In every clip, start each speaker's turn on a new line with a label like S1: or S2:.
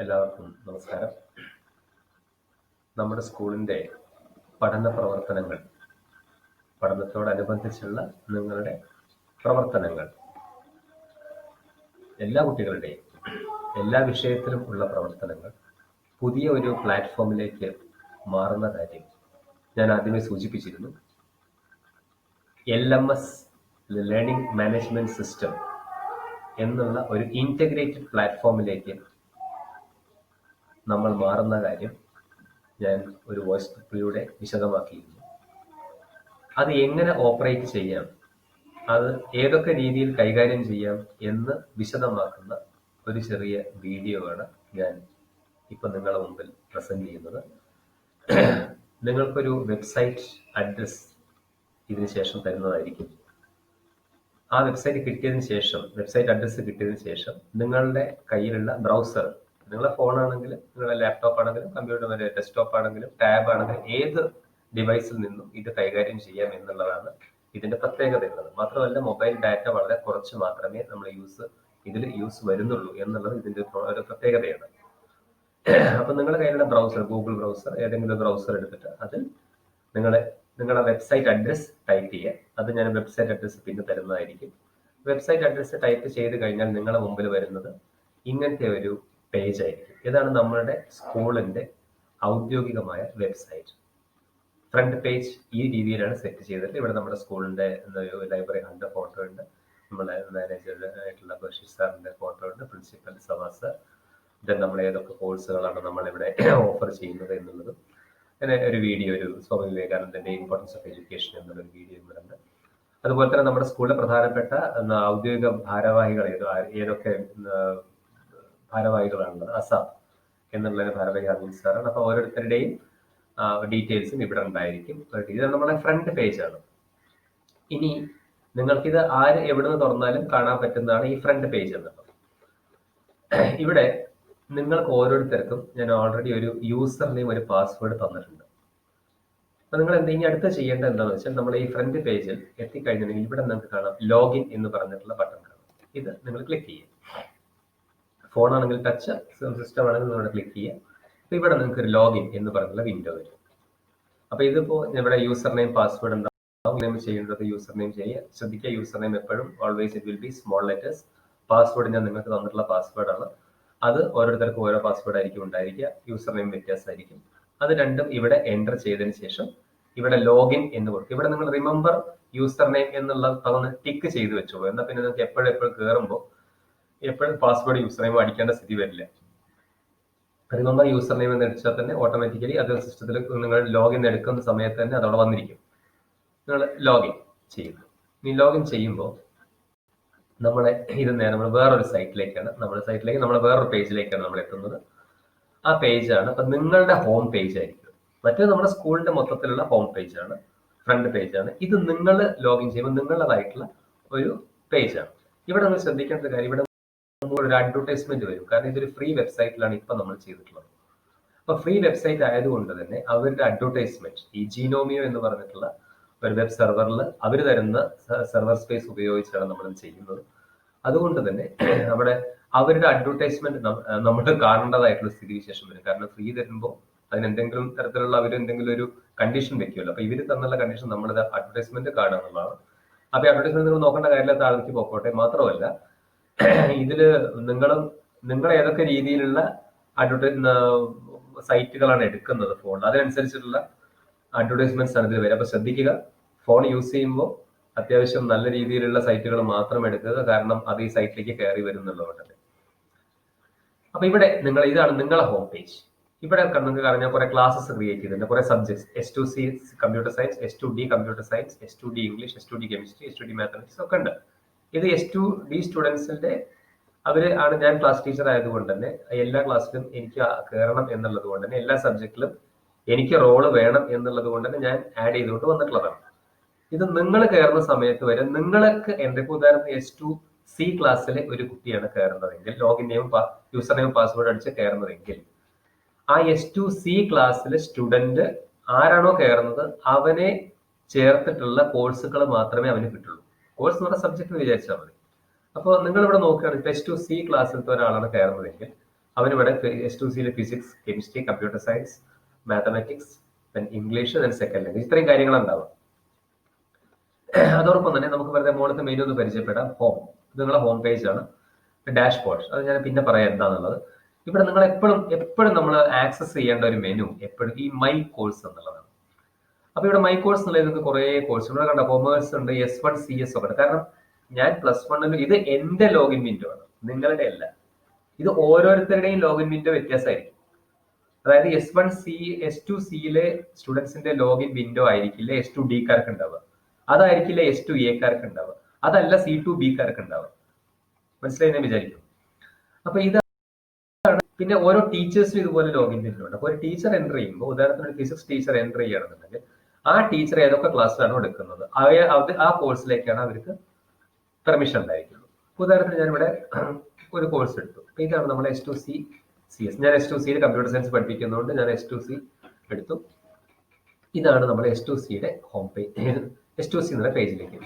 S1: എല്ലാവർക്കും നമസ്കാരം. നമ്മുടെ സ്കൂളിൻ്റെ പഠന പ്രവർത്തനങ്ങൾ, പഠനത്തോടനുബന്ധിച്ചുള്ള നിങ്ങളുടെ പ്രവർത്തനങ്ങൾ, എല്ലാ കുട്ടികളുടെയും എല്ലാ വിഷയത്തിലും ഉള്ള പ്രവർത്തനങ്ങൾ പുതിയ ഒരു പ്ലാറ്റ്ഫോമിലേക്ക് മാറുന്ന കാര്യം ഞാൻ ആദ്യമേ സൂചിപ്പിച്ചിരുന്നു. LMS ലേണിംഗ് മാനേജ്മെന്റ് സിസ്റ്റം എന്നുള്ള ഒരു ഇൻറ്റഗ്രേറ്റഡ് പ്ലാറ്റ്ഫോമിലേക്ക് നമ്മൾ മാറുന്ന കാര്യം ഞാൻ ഒരു വോയിസ് ക്ലിപ്പിലൂടെ വിശദമാക്കിയിരുന്നു. അത് എങ്ങനെ ഓപ്പറേറ്റ് ചെയ്യാം, അത് ഏതൊക്കെ രീതിയിൽ കൈകാര്യം ചെയ്യാം എന്ന് വിശദമാക്കുന്ന ഒരു ചെറിയ വീഡിയോ ആണ് ഞാൻ ഇപ്പം നിങ്ങളുടെ മുമ്പിൽ പ്രസന്റ് ചെയ്യുന്നത്. നിങ്ങൾക്കൊരു വെബ്സൈറ്റ് അഡ്രസ് ഇതിന് ശേഷം തരുന്നതായിരിക്കും. ആ വെബ്സൈറ്റ് അഡ്രസ്സ് കിട്ടിയതിന് ശേഷം നിങ്ങളുടെ കയ്യിലുള്ള ബ്രൗസർ, നിങ്ങളുടെ ഫോണാണെങ്കിലും നിങ്ങളുടെ ലാപ്ടോപ്പ് ആണെങ്കിലും കമ്പ്യൂട്ടർ ഡെസ്ക്ടോപ്പ് ആണെങ്കിലും ടാബ് ആണെങ്കിലും ഏത് ഡിവൈസിൽ നിന്നും ഇത് കൈകാര്യം ചെയ്യാം എന്നുള്ളതാണ് ഇതിന്റെ പ്രത്യേകത ഉള്ളത്. മാത്രമല്ല, മൊബൈൽ ഡാറ്റ വളരെ കുറച്ച് മാത്രമേ നമ്മൾ ഇതിൽ യൂസ് വരുന്നുള്ളൂ എന്നുള്ളത് ഇതിന്റെ ഒരു പ്രത്യേകതയാണ്. അപ്പൊ നിങ്ങളുടെ കയ്യിലുള്ള ബ്രൗസർ, ഗൂഗിൾ ബ്രൗസർ, ഏതെങ്കിലും ബ്രൗസർ എടുത്തിട്ട് അതിൽ നിങ്ങളുടെ വെബ്സൈറ്റ് അഡ്രസ് ടൈപ്പ് ചെയ്യുക. അത് ഞാൻ വെബ്സൈറ്റ് അഡ്രസ് പിന്നെ തരുന്നതായിരിക്കും. വെബ്സൈറ്റ് അഡ്രസ് ടൈപ്പ് ചെയ്ത് കഴിഞ്ഞാൽ നിങ്ങളുടെ മുമ്പിൽ വരുന്നത് ഇങ്ങനത്തെ ഒരു പേജ് ആയിരിക്കും. ഇതാണ് നമ്മളുടെ സ്കൂളിന്റെ ഔദ്യോഗികമായ വെബ്സൈറ്റ്. ഫ്രണ്ട് പേജ് ഈ രീതിയിലാണ് സെറ്റ് ചെയ്തിട്ട് ഇവിടെ നമ്മുടെ സ്കൂളിന്റെ ലൈബ്രറി ഹണ്ട് ഫോട്ടോ ഉണ്ട്, നമ്മളെ മാനേജറായിട്ടുള്ള ബഷീർ സാറിന്റെ ഫോട്ടോ ഉണ്ട്, പ്രിൻസിപ്പൽ സവാസ് സാർ, ദെൻ നമ്മൾ ഏതൊക്കെ കോഴ്സുകളാണ് നമ്മളിവിടെ ഓഫർ ചെയ്യുന്നത് എന്നുള്ളതും അങ്ങനെ ഒരു വീഡിയോ, ഒരു സ്വാമി വിവേകാനന്ദന്റെ ഇമ്പോർട്ടൻസ് ഓഫ് എഡ്യൂക്കേഷൻ എന്നുള്ളൊരു വീഡിയോ ഇവിടെ ഉണ്ട്. അതുപോലെ തന്നെ നമ്മുടെ സ്കൂളിലെ പ്രധാനപ്പെട്ട ഔദ്യോഗിക ഭാരവാഹികൾ ഏതൊക്കെ ഭാരവാഹികളാണുള്ളത്. അസാം എന്നുള്ള ഭാരവാഹി അർവിന്ദ് സാറാണ്. അപ്പൊ ഓരോരുത്തരുടെയും ഡീറ്റെയിൽസും ഇവിടെ ഉണ്ടായിരിക്കും. ഇത് നമ്മുടെ ഫ്രണ്ട് പേജാണ്. ഇനി നിങ്ങൾക്കിത് എവിടെ നിന്ന് തുറന്നാലും കാണാൻ പറ്റുന്നതാണ് ഈ ഫ്രണ്ട് പേജ് എന്നുള്ളത്. ഇവിടെ നിങ്ങൾക്ക് ഓരോരുത്തർക്കും ഞാൻ ഓൾറെഡി ഒരു യൂസർ നെയിം, ഒരു പാസ്വേഡ് തന്നിട്ടുണ്ട്. അപ്പൊ നിങ്ങൾ എന്തെങ്കിലും അടുത്ത് ചെയ്യേണ്ടത് എന്താണെന്ന് വെച്ചാൽ, നമ്മൾ ഈ ഫ്രണ്ട് പേജിൽ എത്തിക്കഴിഞ്ഞിട്ടുണ്ടെങ്കിൽ ഇവിടെ നിങ്ങൾക്ക് കാണാം ലോഗിൻ എന്ന് പറഞ്ഞിട്ടുള്ള ബട്ടൺ കാണാം. ഇത് നിങ്ങൾ ക്ലിക്ക് ചെയ്യുക. ഫോൺ ആണെങ്കിൽ ടച്ച്, സിസ്റ്റം ആണെങ്കിൽ നിങ്ങൾ ക്ലിക്ക് ചെയ്യുക. അപ്പൊ ഇവിടെ നിങ്ങൾക്ക് ഒരു ലോഗിൻ എന്ന് പറഞ്ഞുള്ള വിൻഡോ വരും. അപ്പൊ ഇതിപ്പോ ഇവിടെ യൂസർ നെയിം, പാസ്വേഡ് ഉണ്ടാവും. ചെയ്യേണ്ടത് യൂസർ നെയിം ചെയ്യുക. ശ്രദ്ധിക്കുക, യൂസർ നെയിം എപ്പോഴും always it will be small letters. Password ഞാൻ നിങ്ങൾക്ക് തന്നിട്ടുള്ള പാസ്വേഡാണ്. അത് ഓരോരുത്തർക്കും ഓരോ പാസ്വേഡ് ആയിരിക്കും ഉണ്ടായിരിക്കുക. യൂസർ നെയിം വ്യത്യാസമായിരിക്കും. അത് രണ്ടും ഇവിടെ എൻ്റർ ചെയ്തതിന് ശേഷം ഇവിടെ ലോഗിൻ എന്ന് കൊടുക്കും. ഇവിടെ നിങ്ങൾ റിമെമ്പർ യൂസർ നെയിം എന്നുള്ള തവണ ടിക്ക് ചെയ്ത് വെച്ചോളൂ. എന്നാൽ പിന്നെ നിങ്ങൾക്ക് എപ്പോഴും കയറുമ്പോൾ എപ്പോഴും പാസ്വേഡ് യൂസർ നെയിം അടിക്കേണ്ട സ്ഥിതി വരില്ല. റിമെമ്പർ യൂസർ നെയിം എന്ന് അടിച്ചാൽ തന്നെ ഓട്ടോമാറ്റിക്കലി അത് സിസ്റ്റത്തിൽ നിങ്ങൾ ലോഗിൻ എടുക്കുന്ന സമയത്ത് തന്നെ അതവിടെ വന്നിരിക്കും. നിങ്ങൾ ലോഗിൻ ചെയ്യുന്നു. ഈ ലോഗിൻ ചെയ്യുമ്പോൾ നമ്മൾ വേറൊരു സൈറ്റിലേക്കാണ്, നമ്മൾ വേറൊരു പേജിലേക്കാണ് നമ്മൾ എത്തുന്നത്. ആ പേജാണ് അപ്പൊ നിങ്ങളുടെ ഹോം പേജ് ആയിരിക്കും. മറ്റേ നമ്മുടെ സ്കൂളിന്റെ മൊത്തത്തിലുള്ള ഹോം പേജാണ്, ഫ്രണ്ട് പേജാണ്. ഇത് നിങ്ങൾ ലോഗിൻ ചെയ്യുമ്പോൾ നിങ്ങളുടേതായിട്ടുള്ള ഒരു പേജാണ്. ഇവിടെ നമ്മൾ ശ്രദ്ധിക്കേണ്ട കാര്യം, ഇവിടെ ഒരു അഡ്വർടൈസ്മെന്റ് വരും. കാരണം ഇതൊരു ഫ്രീ വെബ്സൈറ്റിലാണ് ഇപ്പൊ നമ്മൾ ചെയ്തിട്ടുള്ളത്. അപ്പൊ ഫ്രീ വെബ്സൈറ്റ് ആയതുകൊണ്ട് തന്നെ അവരുടെ അഡ്വർടൈസ്മെന്റ് ഈ GNOMIO എന്ന് പറഞ്ഞിട്ടുള്ള ഒരു വെബ് സെർവറിൽ അവർ തരുന്ന സെർവർ സ്പേസ് ഉപയോഗിച്ചാണ് നമ്മൾ ചെയ്യുന്നത്. അതുകൊണ്ട് തന്നെ അവരുടെ അഡ്വർടൈസ്മെന്റ് നമ്മൾ കാണേണ്ടതായിട്ടുള്ള സ്ഥിതിവിശേഷം വരും. കാരണം ഫ്രീ തരുമ്പോൾ അതിനെന്തെങ്കിലും തരത്തിലുള്ള അവരെന്തെങ്കിലും ഒരു കണ്ടീഷൻ വെക്കുമല്ലോ. അപ്പൊ ഇവര് തന്നുള്ള കണ്ടീഷൻ നമ്മൾ അഡ്വർടൈസ്മെന്റ് കാണുക എന്നുള്ളതാണ്. അപ്പൊ അഡ്വർടൈസ്മെന്റ് നിങ്ങൾ നോക്കേണ്ട കാര്യമില്ല, താഴേക്ക് പോക്കോട്ടെ. മാത്രമല്ല, ഇതില് നിങ്ങൾ ഏതൊക്കെ രീതിയിലുള്ള സൈറ്റുകളാണ് എടുക്കുന്നത് ഫോണിൽ, അതിനനുസരിച്ചിട്ടുള്ള അഡ്വർടൈസ്മെന്റ്സ് ആണ് ഇതിൽ വരിക. അപ്പൊ ശ്രദ്ധിക്കുക, ഫോൺ യൂസ് ചെയ്യുമ്പോൾ അത്യാവശ്യം നല്ല രീതിയിലുള്ള സൈറ്റുകൾ മാത്രം എടുക്കുക. കാരണം അത് ഈ സൈറ്റിലേക്ക് കയറി വരുന്നുള്ളതുകൊണ്ട്. അപ്പൊ ഇവിടെ ഇതാണ് നിങ്ങളുടെ ഹോം പേജ്. ഇവിടെ നിങ്ങൾക്ക് അറിഞ്ഞാൽ കുറെ ക്ലാസ്സസ് ക്രിയേറ്റ് ചെയ്തിട്ടുണ്ട്, കുറെ subjects, S2C computer science, S2D computer science, S2D English, S2D chemistry, S2D mathematics ഒക്കെ ഉണ്ട്. ഇത് S2D സ്റ്റുഡൻസിന്റെ ഞാൻ ക്ലാസ് ടീച്ചർ ആയതുകൊണ്ട് തന്നെ എല്ലാ ക്ലാസ്സിലും എനിക്ക് കയറണം എന്നുള്ളത് കൊണ്ട് തന്നെ എല്ലാ സബ്ജക്റ്റിലും എനിക്ക് റോള് വേണം എന്നുള്ളത് കൊണ്ട് തന്നെ ഞാൻ ആഡ് ചെയ്തുകൊണ്ട് വന്നിട്ടുള്ളതാണ്. ഇത് നിങ്ങൾ കയറുന്ന സമയത്ത് വരെ നിങ്ങൾക്ക് എന്തൊക്കെ, ഉദാഹരണത്തിന് S2C ക്ലാസ്സിലെ ഒരു കുട്ടിയാണ് കയറുന്നതെങ്കിൽ, login name user name password അടിച്ച് കയറുന്നതെങ്കിൽ, ആ S2C ക്ലാസ്സിലെ സ്റ്റുഡന്റ് ആരാണോ കയറുന്നത് അവനെ ചേർത്തിട്ടുള്ള കോഴ്സുകൾ മാത്രമേ അവന് കിട്ടുള്ളൂ. കോഴ്സ് എന്ന് പറഞ്ഞ സബ്ജക്ട് വിചാരിച്ചാൽ മതി. അപ്പോൾ നിങ്ങൾ ഇവിടെ നോക്കുകയാണെങ്കിൽ S2C ക്ലാസ്സിലത്തെ ഒരാളാണ് കയറുന്നതെങ്കിൽ അവനിവിടെ S2C physics, chemistry, computer science, mathematics, English, second language, ഇത്രയും കാര്യങ്ങളുണ്ടാവും. അതോടൊപ്പം തന്നെ നമുക്ക് വെറുതെ മോളത്തെ മെനു ഒന്ന് പരിചയപ്പെടാം. ഹോം, ഇത് നിങ്ങളുടെ ഹോം പേജ് ആണ്. ഡാഷ്ബോർഡ്, അത് ഞാൻ പിന്നെ പറയാം എന്താണെന്നുള്ളത്. ഇവിടെ നിങ്ങൾ എപ്പോഴും നമ്മൾ ആക്സസ് ചെയ്യേണ്ട ഒരു മെനു എപ്പോഴും ഈ മൈ കോഴ്സ് എന്നുള്ളതാണ്. അപ്പൊ ഇവിടെ മൈ കോഴ്സ് എന്നുള്ളത് നിങ്ങൾക്ക് കുറെ കോഴ്സ് ഇവിടെ കണ്ട, കൊമേഴ്സ് ഉണ്ട്, S1 CS ഒക്കെ ഉണ്ട്. കാരണം ഞാൻ +1 ഇത് എന്റെ ലോഗിൻ വിൻഡോ ആണ്, നിങ്ങളുടെ അല്ല. ഇത് ഓരോരുത്തരുടെയും ലോഗിൻ വിൻഡോ വ്യത്യാസമായിരിക്കും. അതായത് S2Cയിലെ സ്റ്റുഡൻസിന്റെ ലോഗിൻ വിൻഡോ ആയിരിക്കില്ല S2Dക്കാർക്ക് ഉണ്ടാവുക, അതായിരിക്കില്ല S2Aക്കാർക്ക് ഉണ്ടാവുക, അതല്ല C2Bക്കാർക്ക് ഉണ്ടാവുക. മനസ്സിലായി ഞാൻ വിചാരിക്കും. അപ്പൊ ഇതാണ്. പിന്നെ ഓരോ ടീച്ചേഴ്സിനും ഇതുപോലെ ലോഗിൻ വിൻഡോ ഉണ്ട്. അപ്പൊ ഒരു ടീച്ചർ എൻ്റർ ചെയ്യുമ്പോൾ, ഉദാഹരണത്തിന് ഒരു ഫിസിക്സ് ടീച്ചർ എൻ്റർ ചെയ്യുകയാണെന്നുണ്ടെങ്കിൽ ആ ടീച്ചർ ഏതൊക്കെ ക്ലാസ്സിലാണോ എടുക്കുന്നത് ആ കോഴ്സിലേക്കാണ് അവർക്ക് പെർമിഷൻ ഉണ്ടായിരിക്കുള്ളൂ. ഉദാഹരണത്തിന് ഞാനിവിടെ ഒരു കോഴ്സ് എടുത്തു. ഇതാണ് നമ്മുടെ S2C CS. ഞാൻ S2Cയിൽ കമ്പ്യൂട്ടർ സയൻസ് പഠിപ്പിക്കുന്നതുകൊണ്ട് ഞാൻ S2C എടുത്തു. ഇതാണ് നമ്മുടെ S2Cയുടെ ഹോം പേജ്, S2C എന്നുള്ള പേജിലേക്ക്.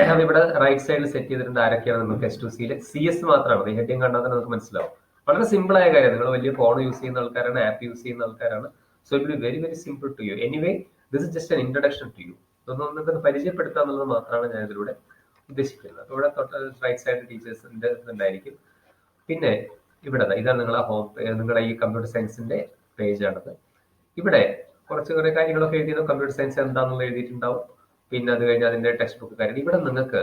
S1: അപ്പൊ ഇവിടെ റൈറ്റ് സൈഡിൽ സെറ്റ് ചെയ്തിട്ടുണ്ട് ആരൊക്കെയാണ് നമുക്ക് S2Cയിലെ. CS മാത്രമാണ്, ഹെഡിങ് കണ്ടാൽ തന്നെ നമുക്ക് മനസ്സിലാവും. വളരെ സിമ്പിൾ ആയ കാര്യം. നിങ്ങൾ വലിയ ഫോൺ യൂസ് ചെയ്യുന്ന ആൾക്കാരാണ്, ആപ്പ് യൂസ് ചെയ്യുന്ന ആൾക്കാരാണ്. So it be very very simple to you. Anyway this is just an introduction to you. ഇതൊന്നും നിങ്ങൾക്ക് പരിചയപ്പെടുത്തുക എന്നുള്ളത് മാത്രമാണ് ഞാൻ ഇതിലൂടെ ഉദ്ദേശിക്കുന്നത്. ഇവിടെ റൈറ്റ് സൈഡ് ടീച്ചേഴ്സിന്റെ ഉണ്ടായിരിക്കും. പിന്നെ ഇവിടെ ഇതാണ് നിങ്ങളെ ഹോം, നിങ്ങളുടെ ഈ കമ്പ്യൂട്ടർ സയൻസിന്റെ പേജാണത്. ഇവിടെ കുറേ കാര്യങ്ങളൊക്കെ എഴുതിയത്, കമ്പ്യൂട്ടർ സയൻസ് എന്താണെന്നുള്ള എഴുതിയിട്ടുണ്ടാവും. പിന്നെ അത് കഴിഞ്ഞ് അതിന്റെ ടെക്സ്റ്റ് ബുക്ക് കാര്യം. ഇവിടെ നിങ്ങൾക്ക്,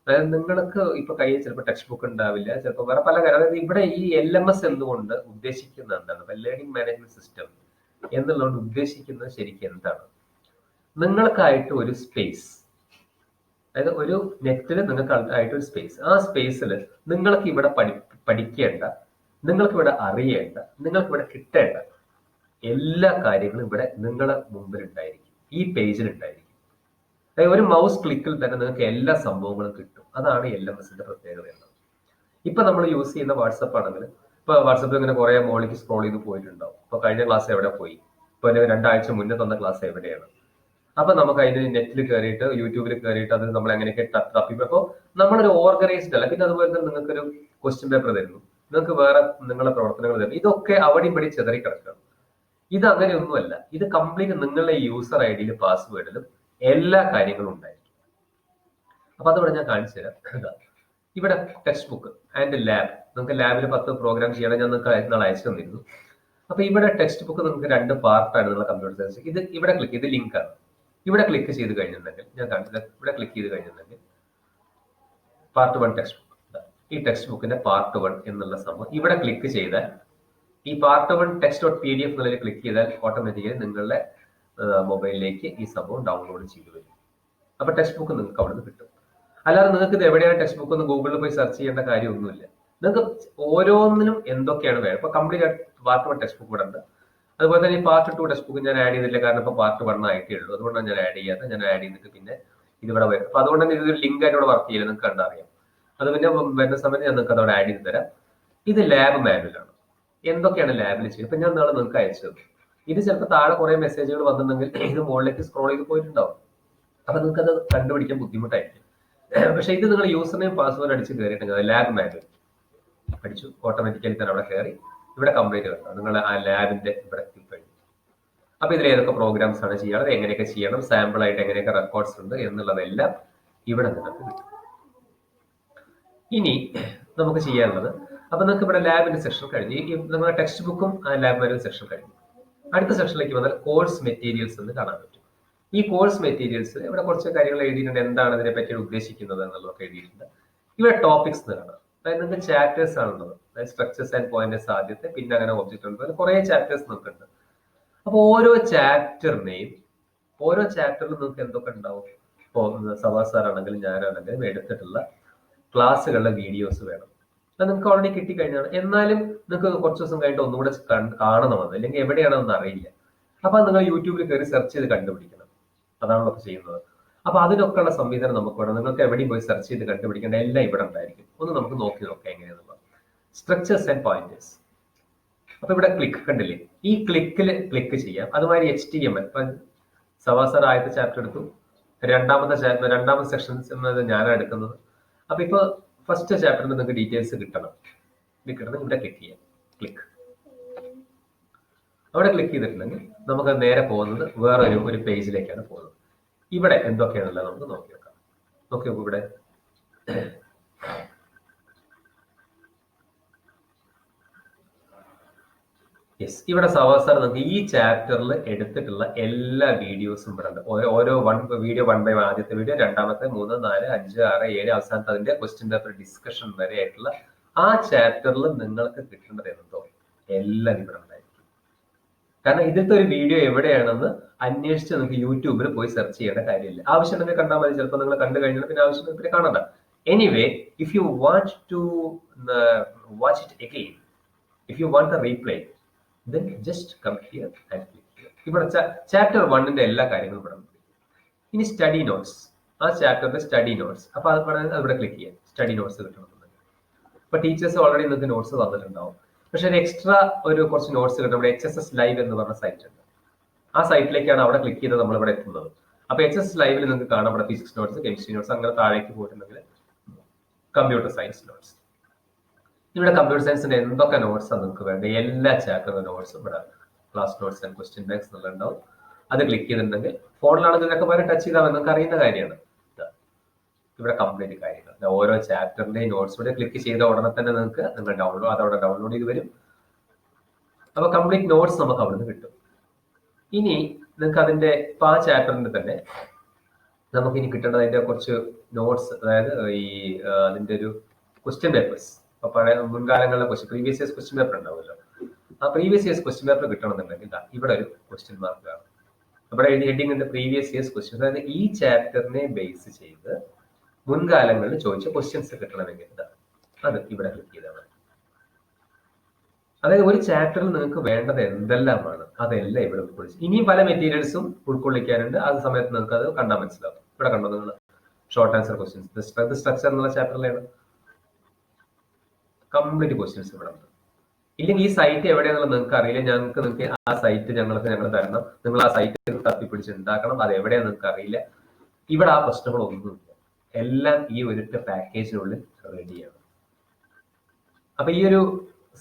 S1: അതായത് നിങ്ങൾക്ക് ഇപ്പൊ കയ്യിൽ ചിലപ്പോൾ ടെക്സ്റ്റ് ബുക്ക് ഉണ്ടാവില്ല, ചിലപ്പോൾ വേറെ പല കാര്യം. അതായത് ഇവിടെ ഈ LMS എന്തുകൊണ്ട് ഉദ്ദേശിക്കുന്നത് എന്താണ്, ലേണിംഗ് മാനേജ്മെന്റ് സിസ്റ്റം എന്നുള്ളതുകൊണ്ട് ഉദ്ദേശിക്കുന്നത് ശരിക്കും എന്താണ്? നിങ്ങൾക്കായിട്ട് ഒരു സ്പേസ്, അതായത് ഒരു നെറ്റിൽ നിങ്ങൾക്ക് ആയിട്ട് ഒരു സ്പേസ്. ആ സ്പേസിൽ നിങ്ങൾക്ക് ഇവിടെ പഠിക്കേണ്ട, നിങ്ങൾക്ക് ഇവിടെ അറിയേണ്ട, നിങ്ങൾക്ക് ഇവിടെ കിട്ടേണ്ട എല്ലാ കാര്യങ്ങളും ഇവിടെ നിങ്ങളെ മുമ്പിൽ ഉണ്ടായിരിക്കും, ഈ പേജിൽ ഉണ്ടായിരിക്കും. അതായത് ഒരു മൗസ് ക്ലിക്കിൽ തന്നെ നിങ്ങൾക്ക് എല്ലാ സംഭവങ്ങളും കിട്ടും. അതാണ് LMSന്റെ പ്രത്യേകത എന്നത്. ഇപ്പൊ നമ്മൾ യൂസ് ചെയ്യുന്ന വാട്സപ്പ് ആണെങ്കിൽ, ഇപ്പൊ വാട്സപ്പിൽ ഇങ്ങനെ കുറെ മോളിക്ക് സ്ക്രോൾ ചെയ്ത് പോയിട്ടുണ്ടാവും. ഇപ്പൊ കഴിഞ്ഞ ക്ലാസ് എവിടെ പോയി, ഇപ്പൊ 2 ആഴ്ച മുന്നേ തന്ന ക്ലാസ് എവിടെയാണ്. അപ്പൊ നമുക്ക് അതിന് നെറ്റിൽ കയറിയിട്ട്, യൂട്യൂബിൽ കയറിയിട്ട് അത് നമ്മൾ എങ്ങനെയൊക്കെ തപ്പിപ്പോ നമ്മളൊരു ഓർഗനൈസ്ഡ് അല്ല. പിന്നെ അതുപോലെ തന്നെ നിങ്ങൾക്കൊരു ക്വസ്റ്റ്യൻ പേപ്പർ തരുന്നു, നിങ്ങൾക്ക് വേറെ നിങ്ങളുടെ പ്രവർത്തനങ്ങൾ തരുന്നു. ഇതൊക്കെ അവിടെ ഇവിടെ ചെതറി കിടക്കണം. ഇത് അങ്ങനെയൊന്നുമല്ല. ഇത് കംപ്ലീറ്റ് നിങ്ങളുടെ യൂസർ ID-യിലും പാസ്വേഡിലും എല്ലാ കാര്യങ്ങളും ഉണ്ടായിരിക്കും. അപ്പൊ അതോടെ ഞാൻ കാണിച്ചു തരാം. ഇവിടെ ടെക്സ്റ്റ് ബുക്ക് ആൻഡ് ലാബ്, നമുക്ക് ലാബിൽ 10 പ്രോഗ്രാം ചെയ്യണം. ഞാൻ നിങ്ങൾക്ക് നാളെ അയച്ചു തന്നിരുന്നു. അപ്പൊ ഇവിടെ ടെക്സ്റ്റ് ബുക്ക് നിങ്ങൾക്ക് 2 പാർട്ടാണ് നിങ്ങളുടെ കമ്പ്യൂട്ടർ സയൻസ്. ഇത് ഇവിടെ ക്ലിക്ക്, ഇത് ലിങ്ക് ആണ്. ഇവിടെ ക്ലിക്ക് ചെയ്ത് കഴിഞ്ഞിട്ടുണ്ടെങ്കിൽ, ഞാൻ കാണിച്ചത് ഇവിടെ ക്ലിക്ക് ചെയ്ത് കഴിഞ്ഞിട്ടുണ്ടെങ്കിൽ പാർട്ട് 1 ടെക്സ്റ്റ് ബുക്ക്, ഈ ടെക്സ്റ്റ് ബുക്കിന്റെ പാർട്ട് 1 എന്നുള്ള സംഭവം ഇവിടെ ക്ലിക്ക് ചെയ്താൽ, ഈ പാർട്ട് 1 text.pdf എന്നുള്ളതിൽ ക്ലിക്ക് ചെയ്താൽ ഓട്ടോമാറ്റിക്കലി നിങ്ങളുടെ മൊബൈലിലേക്ക് ഈ സംഭവം ഡൗൺലോഡ് ചെയ്തു വരും. അപ്പൊ ടെക്സ്റ്റ് ബുക്ക് നിങ്ങൾക്ക് അവിടെ നിന്ന് കിട്ടും. അല്ലാതെ നിങ്ങൾക്ക് ഇത് എവിടെയാണ് ടെക്സ്റ്റ് ബുക്ക് എന്ന് ഗൂഗിളിൽ പോയി സെർച്ച് ചെയ്യേണ്ട കാര്യമൊന്നുമില്ല. നിങ്ങൾക്ക് ഓരോന്നിനും എന്തൊക്കെയാണ് വേണം. ഇപ്പൊ കംപ്ലീറ്റ് പാർട്ട് 1 ടെക്സ്റ്റ് ബുക്ക് ഇവിടെ ഉണ്ട്. അതുപോലെ തന്നെ ഈ പാർട്ട് 2 ടെക്സ്റ്റ് ബുക്ക് ഞാൻ ആഡ് ചെയ്തില്ല, കാരണം ഇപ്പൊ പാർട്ട് 1 ആയിട്ടേ ഉള്ളൂ. അതുകൊണ്ടാണ് ഞാൻ ആഡ് ചെയ്യാത്ത. ഞാൻ ആഡ് ചെയ്തിട്ട് പിന്നെ ഇതിവിടെ വരും. അപ്പൊ അതുകൊണ്ട് തന്നെ ഇതൊരു ലിങ്ക് ആയിട്ട് ഇവിടെ വർക്ക് ചെയ്യില്ല, നിങ്ങൾക്ക് കണ്ടറിയാം. അത് പിന്നെ വരുന്ന സമയത്ത് ഞാൻ നിങ്ങൾക്ക് അതവിടെ ആഡ് ചെയ്ത് തരാം. ഇത് ലാബ് മാനുവലാണ്. എന്തൊക്കെയാണ് ലാബിൽ ചെയ്യുന്നത് ഇപ്പൊ ഞാൻ നാളെ നിങ്ങൾക്ക് അയച്ചത്. ഇത് ചിലപ്പോൾ താഴെ കുറെ മെസ്സേജുകൾ വന്നിട്ടുണ്ടെങ്കിൽ ഇത് മുകളിലേക്ക് സ്ക്രോൾ ചെയ്ത് പോയിട്ടുണ്ടാവും. അപ്പൊ നിങ്ങൾക്ക് അത് കണ്ടുപിടിക്കാൻ ബുദ്ധിമുട്ടായിരിക്കും. പക്ഷെ ഇത് നിങ്ങൾ യൂസർ നെയിം പാസ്വേഡ് അടിച്ച് കയറിയിട്ടുണ്ടെങ്കിൽ ലാബ് മാനുവൽ അടിച്ചു, ഓട്ടോമാറ്റിക്കലി തന്നെ അവിടെ കയറി ഇവിടെ കംപ്ലീറ്റ് കണ്ടോ, നിങ്ങൾ ആ ലാബിന്റെ ഇവിടെ ക്ലിക്ക് കഴിഞ്ഞു. അപ്പൊ ഇതിൽ ഏതൊക്കെ പ്രോഗ്രാംസ് ആണ് ചെയ്യണം, എങ്ങനെയൊക്കെ ചെയ്യണം, സാമ്പിൾ ആയിട്ട് എങ്ങനെയൊക്കെ റെക്കോർഡ്സ് ഉണ്ട് എന്നുള്ളതെല്ലാം ഇവിടെ നിങ്ങൾക്ക് കിട്ടും. ഇനി നമുക്ക് ചെയ്യാനുള്ളത്, അപ്പൊ നിങ്ങൾക്ക് ഇവിടെ ലാബിന്റെ സെക്ഷൻ കഴിഞ്ഞു, നിങ്ങളുടെ ടെക്സ്റ്റ് ബുക്കും ലാബ് മാനുവൽ സെക്ഷൻ കഴിഞ്ഞു. അടുത്ത സെക്ഷനിലേക്ക് വന്നാൽ കോഴ്സ് മെറ്റീരിയൽസ് എന്ന് കാണാൻ പറ്റും. ഈ കോഴ്സ് മെറ്റീരിയൽസ് ഇവിടെ കുറച്ച് കാര്യങ്ങൾ എഴുതിയിട്ടുണ്ട്, എന്താണ് ഇതിനെ പറ്റി ഉദ്ദേശിക്കുന്നത് എന്നുള്ളതൊക്കെ എഴുതിയിട്ടുണ്ട്. ഇവിടെ ടോപ്പിക്സ് എന്ന് കാണാം. അതായത് നിങ്ങൾക്ക് ചാപ്റ്റേഴ്സ് ആണുള്ളത്. അതായത് സ്ട്രക്ചേഴ്സ് ആൻഡ് പോയിന്റേഴ്സ് ആദ്യത്തെ, പിന്നെ അങ്ങനെ ഒബ്ജക്റ്റ് ഉണ്ട്, കുറെ ചാപ്റ്റേഴ്സ് നമുക്കുണ്ട്. അപ്പൊ ഓരോ ചാപ്റ്ററിനെയും, ഓരോ ചാപ്റ്ററിലും നിങ്ങൾക്ക് എന്തൊക്കെ ഉണ്ടാവും. ഇപ്പോൾ സവാസ് സാർ ആണെങ്കിലും ഞാനാണെങ്കിലും എടുത്തിട്ടുള്ള ക്ലാസ്സുകളുടെ വീഡിയോസ് വേണം. അത് നിങ്ങൾക്ക് ഓൾറെഡി കിട്ടിക്കഴിഞ്ഞാണ്. എന്നാലും നിങ്ങൾക്ക് കുറച്ച് ദിവസം കഴിഞ്ഞിട്ട് ഒന്നുകൂടെ കാണണമെന്ന്, അല്ലെങ്കിൽ എവിടെയാണെന്ന് അറിയില്ല. അപ്പൊ നിങ്ങൾ യൂട്യൂബിൽ കയറി സെർച്ച് ചെയ്ത് കണ്ടുപിടിക്കണം. അതാണല്ലോ ചെയ്യുന്നത്. അപ്പൊ അതിനൊക്കെയുള്ള സംവിധാനം നമുക്ക് വേണം. നിങ്ങൾക്ക് എവിടെയും പോയി സെർച്ച് ചെയ്ത് കണ്ടുപിടിക്കേണ്ട എല്ലാം ഇവിടെ ഉണ്ടായിരിക്കും. ഒന്ന് നമുക്ക് നോക്കി നോക്കാം എങ്ങനെയാണെന്നുള്ളത്. Structures and pointers. അപ്പൊ ഇവിടെ ക്ലിക്ക് കണ്ടില്ലേ, ഈ ക്ലിക്ക് ചെയ്യാം. അതുമാതിരി HTML. ഇപ്പൊ സവാസർ ആദ്യത്തെ ചാപ്റ്റർ എടുത്തു, രണ്ടാമത്തെ സെക്ഷൻ ഞാനാണ് എടുക്കുന്നത്. അപ്പൊ ഇപ്പൊ ഫസ്റ്റ് ചാപ്റ്ററിന് നിങ്ങൾക്ക് ഡീറ്റെയിൽസ് കിട്ടണം. ഇവിടെ ക്ലിക്ക് ചെയ്യാം. ക്ലിക്ക്. അവിടെ ക്ലിക്ക് ചെയ്തിട്ടുണ്ടെങ്കിൽ നമുക്ക് നേരെ പോകുന്നത് വേറെ ഒരു പേജിലേക്കാണ് പോകുന്നത്. ഇവിടെ എന്തൊക്കെയാണുള്ളത് നമുക്ക് നോക്കി നോക്കാം. നോക്കി നോക്കൂ ഇവിടെ. യെസ്, ഇവിടെ സാർ നമുക്ക് ഈ ചാപ്റ്ററിൽ എടുത്തിട്ടുള്ള എല്ലാ വീഡിയോസും ഇവിടെ ഉണ്ട്. ഓരോ വീഡിയോ 1 by 1, ആദ്യത്തെ വീഡിയോ, രണ്ടാമത്തെ, 3, 4, 5, 6, 7, അവസാനത്തെ അതിന്റെ ക്വസ്റ്റ്യൻ പേപ്പർ ഡിസ്കഷൻ വരെ ആയിട്ടുള്ള ആ ചാപ്റ്ററിൽ നിങ്ങൾക്ക് കിട്ടേണ്ടത് എന്തോ എല്ലാം ഇവിടെ ഉണ്ടായിരിക്കും. കാരണം ഇതിലത്തെ ഒരു വീഡിയോ എവിടെയാണെന്ന് അന്വേഷിച്ച് നിങ്ങൾക്ക് യൂട്യൂബിൽ പോയി സെർച്ച് ചെയ്യേണ്ട കാര്യമില്ല. ആവശ്യമുണ്ടെങ്കിൽ കണ്ടാൽ മതി. ചിലപ്പോൾ നിങ്ങൾ കണ്ടു കഴിഞ്ഞാൽ പിന്നെ ആവശ്യം പിന്നെ കാണണ്ട. Anyway, if you want to watch it again, if you want a replay, then just come here and click here. ഇവിടെ ചാപ്റ്റർ 1ന്റെ എല്ലാ കാര്യങ്ങളും ഇവിടെ ഉണ്ട്. ഇനി സ്റ്റഡി നോട്ട്സ്, ആ ചാപ്റ്ററിന്റെ സ്റ്റഡി നോട്ട്സ്. അപ്പൊ ഇവിടെ ക്ലിക്ക് ചെയ്യാം. സ്റ്റഡി നോട്ട്സ് കിട്ടണമെന്നുണ്ടെങ്കിൽ ഇപ്പൊ ടീച്ചേഴ്സ് ഓൾറെഡി നിങ്ങൾക്ക് നോട്ട്സ് തന്നിട്ടുണ്ടാവും. പക്ഷെ ഒരു എക്സ്ട്രാ കുറച്ച് നോട്ട്സ് കിട്ടും. ഇവിടെ HSS ലൈവ് എന്ന് പറഞ്ഞ സൈറ്റ് ഉണ്ട്. ആ സൈറ്റിലേക്കാണ് അവിടെ ക്ലിക്ക് ചെയ്ത് നമ്മൾ ഇവിടെ എത്തുന്നത്. അപ്പൊ HSS ലൈവിൽ നിങ്ങൾക്ക് കാണാം ഇവിടെ ഫിസിക്സ് നോട്ട്സ്, കെമിസ്ട്രി നോട്ട്സ്, അങ്ങനെ താഴേക്ക് പോയിട്ടുണ്ടെങ്കിൽ കമ്പ്യൂട്ടർ സയൻസ് നോട്ട്സ്. ഇവിടെ കമ്പ്യൂട്ടർ സയൻസിന്റെ എന്തൊക്കെ നോട്ട്സാണ് നിങ്ങൾക്ക് വേണ്ടത്, എല്ലാ ചാപ്റ്ററിന്റെ നോട്ട്സും ഇവിടെ class notes and question banks എന്നുണ്ടാവും. അത് ക്ലിക്ക് ചെയ്തിട്ടുണ്ടെങ്കിൽ ഫോണിലാണെങ്കിൽ ഇതിനൊക്കെ പോലെ ടച്ച് ചെയ്താൽ നിങ്ങൾക്ക് അറിയുന്ന കാര്യമാണ്. ഇവിടെ കംപ്ലീറ്റ് കാര്യങ്ങൾ, ഓരോ ചാപ്റ്ററിന്റെയും നോട്ട്സ് ഇവിടെ ക്ലിക്ക് ചെയ്ത ഉടനെ തന്നെ നിങ്ങൾക്ക് നിങ്ങൾ അതവിടെ ഡൗൺലോഡ് ചെയ്ത് വരും. അപ്പൊ കംപ്ലീറ്റ് നോട്ട്സ് നമുക്ക് അവിടുന്ന് കിട്ടും. ഇനി നിങ്ങൾക്ക് അതിന്റെ ഇപ്പൊ ആ ചാപ്റ്ററിന്റെ തന്നെ നമുക്ക് ഇനി കിട്ടേണ്ടത് അതിന്റെ കുറച്ച് നോട്ട്സ്, അതായത് ഈ അതിന്റെ ഒരു ക്വസ്റ്റ്യൻ പേപ്പേഴ്സ്. അപ്പൊ പഴയ മുൻകാലങ്ങളിലെ പ്രീവിയസ് ഇയേഴ്സ് ക്വസ്റ്റ്യൻ പേപ്പർ ഉണ്ടാവുമല്ലോ. ആ പ്രീവിയസ് ഇയേഴ്സ് ക്വസ്റ്റ്യൻ പേപ്പർ കിട്ടണമെന്നുണ്ടെങ്കിൽ ഇവിടെ ഒരു ക്വസ്റ്റ്യൻ മാർക്ക് കാണും. അവിടെ ഹെഡിങ് ഉണ്ട് പ്രീവിയസ് ഇയേഴ്സ് ക്വസ്റ്റ്യൻ. അതായത് ഈ ചാപ്റ്ററിനെ ബേസ് ചെയ്ത് മുൻകാലങ്ങളിൽ ചോദിച്ച ക്വസ്റ്റ്യൻസ് കിട്ടണമെങ്കിൽ അത് ഇവിടെ ക്ലിക്ക് ചെയ്താൽ മതി. അതായത് ഒരു ചാപ്റ്ററിൽ നിങ്ങൾക്ക് വേണ്ടത് എന്തെല്ലാമാണ് അതെല്ലാം ഇവിടെ ഉൾക്കൊള്ളിച്ചു. ഇനിയും പല മെറ്റീരിയൽസും ഉൾക്കൊള്ളിക്കാനുണ്ട്. ആ സമയത്ത് നിങ്ങൾക്ക് അത് കണ്ടാൽ മനസ്സിലാവും. ഇവിടെ കണ്ടോ നിങ്ങൾ ഷോർട്ട് ആൻസർ ക്വസ്റ്റ്യൻസ്, സ്ട്രക്ചർ എന്നുള്ള ചാപ്റ്ററിലാണ് കംപ്ലീറ്റ് ക്വസ്റ്റ്യൻസ് ഇവിടെ ഉണ്ട്. ഇല്ലെങ്കിൽ ഈ സൈറ്റ് എവിടെയാണെന്നുള്ളത് നിങ്ങൾക്ക് അറിയില്ല. നിങ്ങൾക്ക് ആ സൈറ്റ് ഞങ്ങൾ തരണം. നിങ്ങൾ ആ സൈറ്റ് തപ്പിപ്പിടിച്ച് ഉണ്ടാക്കണം. അത് എവിടെയാണെന്ന് നിങ്ങൾക്ക് അറിയില്ല. ഇവിടെ ആ പ്രശ്നങ്ങളൊന്നുമില്ല. എല്ലാം ഈ ഒരൊറ്റ പാക്കേജിനുള്ളിൽ റെഡിയാണ്. അപ്പൊ ഈ ഒരു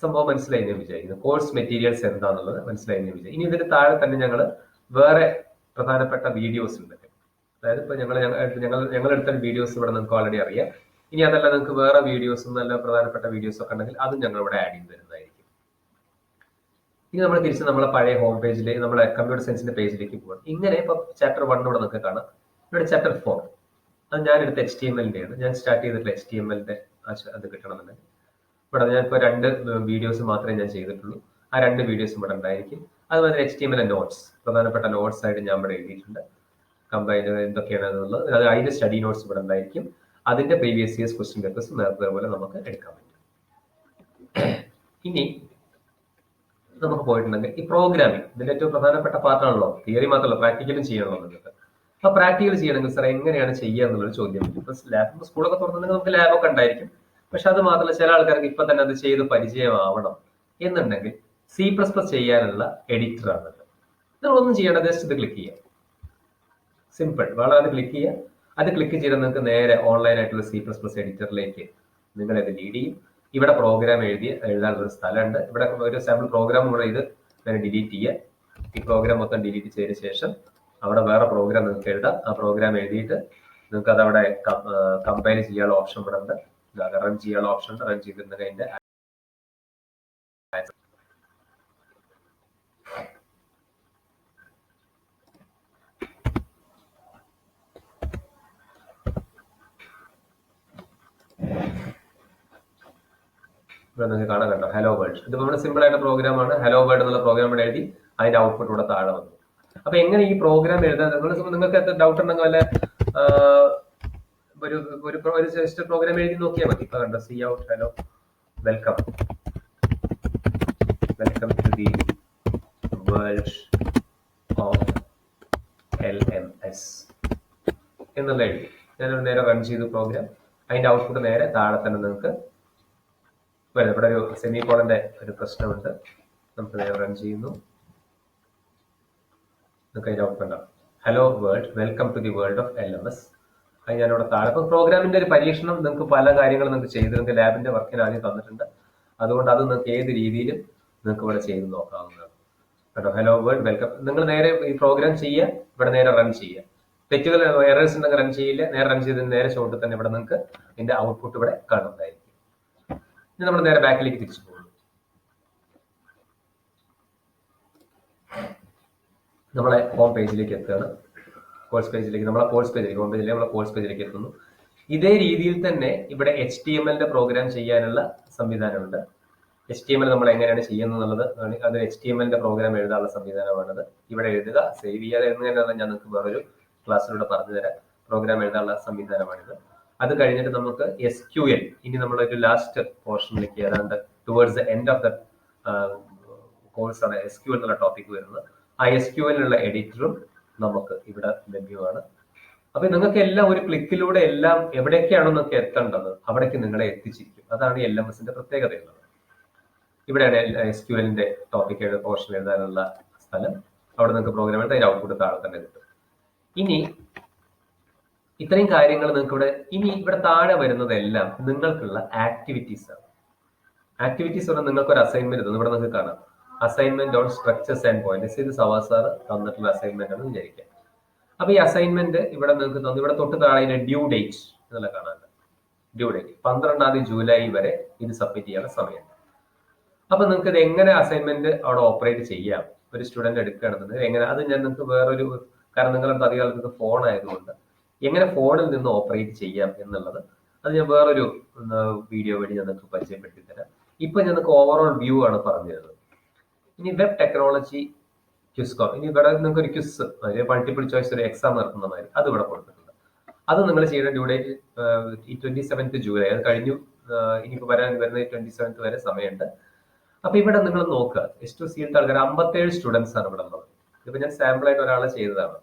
S1: സംഭവം മനസ്സിലായി ഞാൻ വിചാരിക്കുന്നു. കോഴ്സ് മെറ്റീരിയൽസ് എന്താണെന്നുള്ളത് മനസ്സിലായി ഞാൻ വിചാരിക്കും. ഇനി ഇതിന് താഴെ തന്നെ ഞങ്ങൾ വേറെ പ്രധാനപ്പെട്ട വീഡിയോസ് ഉണ്ട്. അതായത് ഇപ്പൊ ഞങ്ങൾ എടുത്ത വീഡിയോസ് ഇവിടെ നിങ്ങൾക്ക് ഓൾറെഡി അറിയാം. ഇനി അതല്ല നിങ്ങൾക്ക് വേറെ വീഡിയോസും നല്ല പ്രധാനപ്പെട്ട വീഡിയോസ് ഒക്കെ ഉണ്ടെങ്കിൽ അതും ഞങ്ങൾ ഇവിടെ ആഡ് ചെയ്ത് തരുന്നതായിരിക്കും. ഇനി നമ്മൾ തിരിച്ച് നമ്മളെ പഴയ ഹോം പേജിലേക്ക്, നമ്മളെ കമ്പ്യൂട്ടർ സയൻസിന്റെ പേജിലേക്ക് പോകാം. ഇങ്ങനെ ഇപ്പൊ ചാപ്റ്റർ 1 ഇവിടെ നിങ്ങൾക്ക് കാണാം. ഇവിടെ ചാപ്റ്റർ 4 അത് ഞാൻ എടുത്ത HTML-ന്റെ ആണ്. ഞാൻ സ്റ്റാർട്ട് ചെയ്തിട്ടുള്ള HTML-ന്റെ അത് കിട്ടണമെന്നുണ്ടെങ്കിൽ ഇവിടെ ഞാനിപ്പോൾ 2 വീഡിയോസ് മാത്രമേ ഞാൻ ചെയ്തിട്ടുള്ളൂ. ആ 2 വീഡിയോസും ഇവിടെ ഉണ്ടായിരിക്കും. അതുപോലെ HTML നോട്ട്സ്, പ്രധാനപ്പെട്ട നോട്ട്സ് ആയിട്ട് ഞാൻ ഇവിടെ എഴുതിയിട്ടുണ്ട്. കമ്പൈൻ എന്തൊക്കെയാണ് എന്നുള്ളത്, അത് അതിന്റെ സ്റ്റഡി നോട്ട്സ് ഇവിടെ ഉണ്ടായിരിക്കും. അതിന്റെ പ്രീവിയസ് ഇയേഴ്സ് ക്വസ്റ്റ്യൻ പേപ്പേഴ്സ് നേരത്തെ പോലെ നമുക്ക് എടുക്കാൻ പറ്റും. ഇനി നമുക്ക് പോയിട്ടുണ്ടെങ്കിൽ ഈ പ്രോഗ്രാമിംഗ് ഇതിന്റെ ഏറ്റവും പ്രധാനപ്പെട്ട പാർട്ടാണല്ലോ. തിയറി മാത്രമല്ല, പ്രാക്ടിക്കലും ചെയ്യണമല്ലോ നിങ്ങൾക്ക്. അപ്പൊ പ്രാക്ടിക്കൽ ചെയ്യണമെങ്കിൽ സാർ എങ്ങനെയാണ് ചെയ്യുക എന്നുള്ളൊരു ചോദ്യം വരും. ഇപ്പൊ ലാബ് സ്കൂളൊക്കെ തുറന്നിട്ടുണ്ടെങ്കിൽ നമുക്ക് ലാബൊക്കെ ഉണ്ടായിരിക്കും. പക്ഷെ അത് മാത്രമല്ല, ചില ആൾക്കാർക്ക് ഇപ്പൊ തന്നെ അത് ചെയ്ത് പരിചയമാവണം എന്നുണ്ടെങ്കിൽ C++ ചെയ്യാനുള്ള എഡിറ്റർ ആണത്. നിങ്ങളൊന്നും ചെയ്യേണ്ട, ജസ്റ്റ് ഇത് ക്ലിക്ക് ചെയ്യാം. സിമ്പിൾ, വളരെ ക്ലിക്ക് ചെയ്യുക. അത് ക്ലിക്ക് ചെയ്ത് നിങ്ങൾക്ക് നേരെ ഓൺലൈൻ ആയിട്ടുള്ള C++ എഡിറ്ററിലേക്ക് നിങ്ങൾ ഇത് ലീഡ് ചെയ്യും. ഇവിടെ പ്രോഗ്രാം എഴുതാനുള്ള ഒരു സ്ഥലമുണ്ട്. ഇവിടെ ഒരു സാമ്പിൾ പ്രോഗ്രാം കൂടെ ഇത് ഡിലീറ്റ് ചെയ്യുക. ഈ പ്രോഗ്രാം മൊത്തം ഡിലീറ്റ് ചെയ്ത ശേഷം അവിടെ വേറെ പ്രോഗ്രാം നിങ്ങൾക്ക് എഴുതാം. ആ പ്രോഗ്രാം എഴുതിയിട്ട് നിങ്ങൾക്ക് അത് അവിടെ കമ്പൈൽ ചെയ്യാനുള്ള ഓപ്ഷൻ ഇവിടെ ഉണ്ട്. റൺ ചെയ്യാനുള്ള ഓപ്ഷൻ ഉണ്ട്. റൺ ചെയ്തിട്ടുണ്ടെങ്കിൽ അതിന്റെ നിങ്ങൾക്ക് കാണാൻ കണ്ടോ ഹലോ വേൾഡ്. ഇത് നമ്മുടെ സിമ്പിൾ ആയിട്ട് പ്രോഗ്രാം ആണ്. ഹലോ വേൾഡ് എന്നുള്ള പ്രോഗ്രാം ഇവിടെ എഴുതി അതിന്റെ ഔട്ട്പുട്ട് ഇവിടെ താഴെ വന്നു. അപ്പൊ എങ്ങനെ ഈ പ്രോഗ്രാം എഴുതാൻ നിങ്ങൾക്ക് എത്ര ഡൗട്ട് ഉണ്ടെങ്കിൽ വല്ല ഒരു ജസ്റ്റ് പ്രോഗ്രാം എഴുതി നോക്കിയാൽ മതി. ഇപ്പൊ കണ്ടോ, cout hello welcome to the world of LMS എന്നുള്ള എഴുതി ഞാൻ നേരെ റൺ ചെയ്തു പ്രോഗ്രാം. അതിന്റെ ഔട്ട്പുട്ട് നേരെ താഴെ തന്നെ നിങ്ങൾക്ക് വരും. ഇവിടെ ഒരു സെമികോളന്റെ ഒരു പ്രശ്നമുണ്ട്. നമുക്ക് നേരെ റൺ ചെയ്യുന്നു. നിങ്ങൾക്ക് അതിന്റെ ഔട്ട്പുട്ട് ഉണ്ടാവും. Hello world welcome to the world of LMS. അത് ഞാനിവിടെ താഴെ. ഇപ്പൊ പ്രോഗ്രാമിന്റെ ഒരു പരീക്ഷണം നിങ്ങൾക്ക് പല കാര്യങ്ങളും നിങ്ങൾക്ക് ചെയ്ത് നിങ്ങൾക്ക് ലാബിന്റെ വർക്കിന് ആദ്യം തന്നിട്ടുണ്ട്. അതുകൊണ്ട് അത് നിങ്ങൾക്ക് ഏത് രീതിയിലും നിങ്ങൾക്ക് ഇവിടെ ചെയ്ത് നോക്കാവുന്നതാണ് കേട്ടോ. Hello world welcome. നിങ്ങൾ നേരെ ഈ പ്രോഗ്രാം ചെയ്യുക, ഇവിടെ നേരെ റൺ ചെയ്യുക. തെറ്റുകൾ എറേഴ്സ് ഉണ്ടെങ്കിൽ റൺ ചെയ്യില്ല, നേരെ റൺ ചെയ്തതിന് നേരെ ഷോട്ടിൽ തന്നെ ഇവിടെ നിങ്ങൾക്ക് ഇതിന്റെ ഔട്ട്പുട്ട് ഇവിടെ കാണുന്നതായിരിക്കും. ഇനി നമ്മൾ നേരെ ബാക്കിലേക്ക് തിരിച്ചു പോകുന്നു. നമ്മളെ ഹോം പേജിലേക്ക് എത്തുകയാണ്. കോഴ്സ് പേജിലേക്ക്, നമ്മളെ കോഴ്സ് പേജിലേക്ക്, ഹോം പേജിലേക്ക് നമ്മളെ കോഴ്സ് പേജിലേക്ക് എത്തുന്നു. ഇതേ രീതിയിൽ തന്നെ ഇവിടെ HTML പ്രോഗ്രാം ചെയ്യാനുള്ള സംവിധാനമുണ്ട്. HTML നമ്മൾ എങ്ങനെയാണ് ചെയ്യുന്നത് അത് HTML പ്രോഗ്രാം എഴുതാനുള്ള സംവിധാനമാണത്. ഇവിടെ എഴുതുക, സേവ് ചെയ്യാതെ എങ്ങനെയാണെന്ന് ഞാൻ നിങ്ങൾക്ക് വേറൊരു ക്ലാസ്സിലൂടെ പറഞ്ഞു തരാം. പ്രോഗ്രാം എഴുതാനുള്ള സംവിധാനമാണിത്. അത് കഴിഞ്ഞിട്ട് നമുക്ക് SQL, ഇനി നമ്മളൊരു ലാസ്റ്റ് പോർഷനിലേക്ക് ഏതാണ്ട് towards the end of the കോഴ്സാണ് SQL എന്നുള്ള ടോപ്പിക് വരുന്നത്. ആ SQL ഉള്ള എഡിറ്ററും നമുക്ക് ഇവിടെ ലഭ്യമാണ്. അപ്പൊ നിങ്ങൾക്ക് എല്ലാം ഒരു ക്ലിക്കിലൂടെ എല്ലാം എവിടേക്കാണോ നിങ്ങൾക്ക് എത്തേണ്ടത് അവിടേക്ക് നിങ്ങളെ എത്തിച്ചിരിക്കും. അതാണ് LMSന്റെ പ്രത്യേകതയുള്ളത്. ഇവിടെയാണ് SQLന്റെ ടോപ്പിക് പോർഷൻ എഴുതാനുള്ള സ്ഥലം. അവിടെ നിങ്ങൾക്ക് പ്രോഗ്രാം എഴുതാൻ ഔട്ട്പുട്ട് താഴെ തന്നെ കിട്ടും. ഇനി ഇത്രയും കാര്യങ്ങൾ നിങ്ങൾക്ക് ഇവിടെ താഴെ വരുന്നതെല്ലാം നിങ്ങൾക്കുള്ള ആക്ടിവിറ്റീസ് ആണ്. ആക്ടിവിറ്റീസ് പറഞ്ഞാൽ നിങ്ങൾക്ക് ഒരു അസൈൻമെന്റ് തന്നു. ഇവിടെ നിങ്ങൾക്ക് കാണാം assignment on structures and points. ഇത് സവാസാർ തന്നിട്ടുള്ള അസൈൻമെന്റ് ആണ് വിചാരിക്കാം. അപ്പൊ ഈ അസൈൻമെന്റ് ഇവിടെ നിങ്ങൾക്ക് തന്നു. ഇവിടെ തൊട്ട് താഴെ ഡ്യൂ ഡേറ്റ് എന്നുള്ള കാണാനുണ്ട്. ഡ്യൂ ഡേറ്റ് 12 ജൂലൈ വരെ ഇത് സബ്മിറ്റ് ചെയ്യാനുള്ള സമയമുണ്ട്. അപ്പൊ നിങ്ങൾക്ക് ഇത് എങ്ങനെ അസൈൻമെന്റ് അവിടെ ഓപ്പറേറ്റ് ചെയ്യാം, ഒരു സ്റ്റുഡന്റ് എടുക്കുകയാണെന്നുണ്ടെങ്കിൽ എങ്ങനെ, അത് ഞാൻ നിങ്ങൾക്ക് വേറൊരു, കാരണം നിങ്ങളുടെ അധികാലത്ത് ഫോൺ ആയതുകൊണ്ട് എങ്ങനെ ഫോണിൽ നിന്ന് ഓപ്പറേറ്റ് ചെയ്യാം എന്നുള്ളത് അത് ഞാൻ വേറൊരു വീഡിയോ വഴി ഞാൻ നിങ്ങൾക്ക് പരിചയപ്പെടുത്തി തരാം. ഇപ്പൊ ഞങ്ങൾക്ക് ഓവറോൾ വ്യൂ ആണ് പറഞ്ഞു തരുന്നത്. ഇനി വെബ് ടെക്നോളജി ക്വിസ്കോം, ഇനി ഇവിടെ നിങ്ങൾക്ക് ഒരു ക്വിസ്, മൾട്ടിപ്പിൾ ചോയ്സ് ഒരു എക്സാം നടത്തുന്ന മാതിരി അത് ഇവിടെ കൊടുത്തിട്ടുണ്ട്. അത് നിങ്ങൾ ചെയ്യുന്ന ഡ്യൂ ഡേറ്റ് 27 ജൂലൈ, അത് കഴിഞ്ഞു. ഇനിയിപ്പോ വരുന്ന 27 വരെ സമയമുണ്ട്. അപ്പൊ ഇവിടെ നിങ്ങൾ നോക്കുക, STC ആൾക്കാർ 57 സ്റ്റുഡൻസ് ആണ് ഇവിടെ ഉള്ളത്. ഇപ്പൊ ഞാൻ സാമ്പിൾ ആയിട്ട് ഒരാളെ ചെയ്തതാണ്.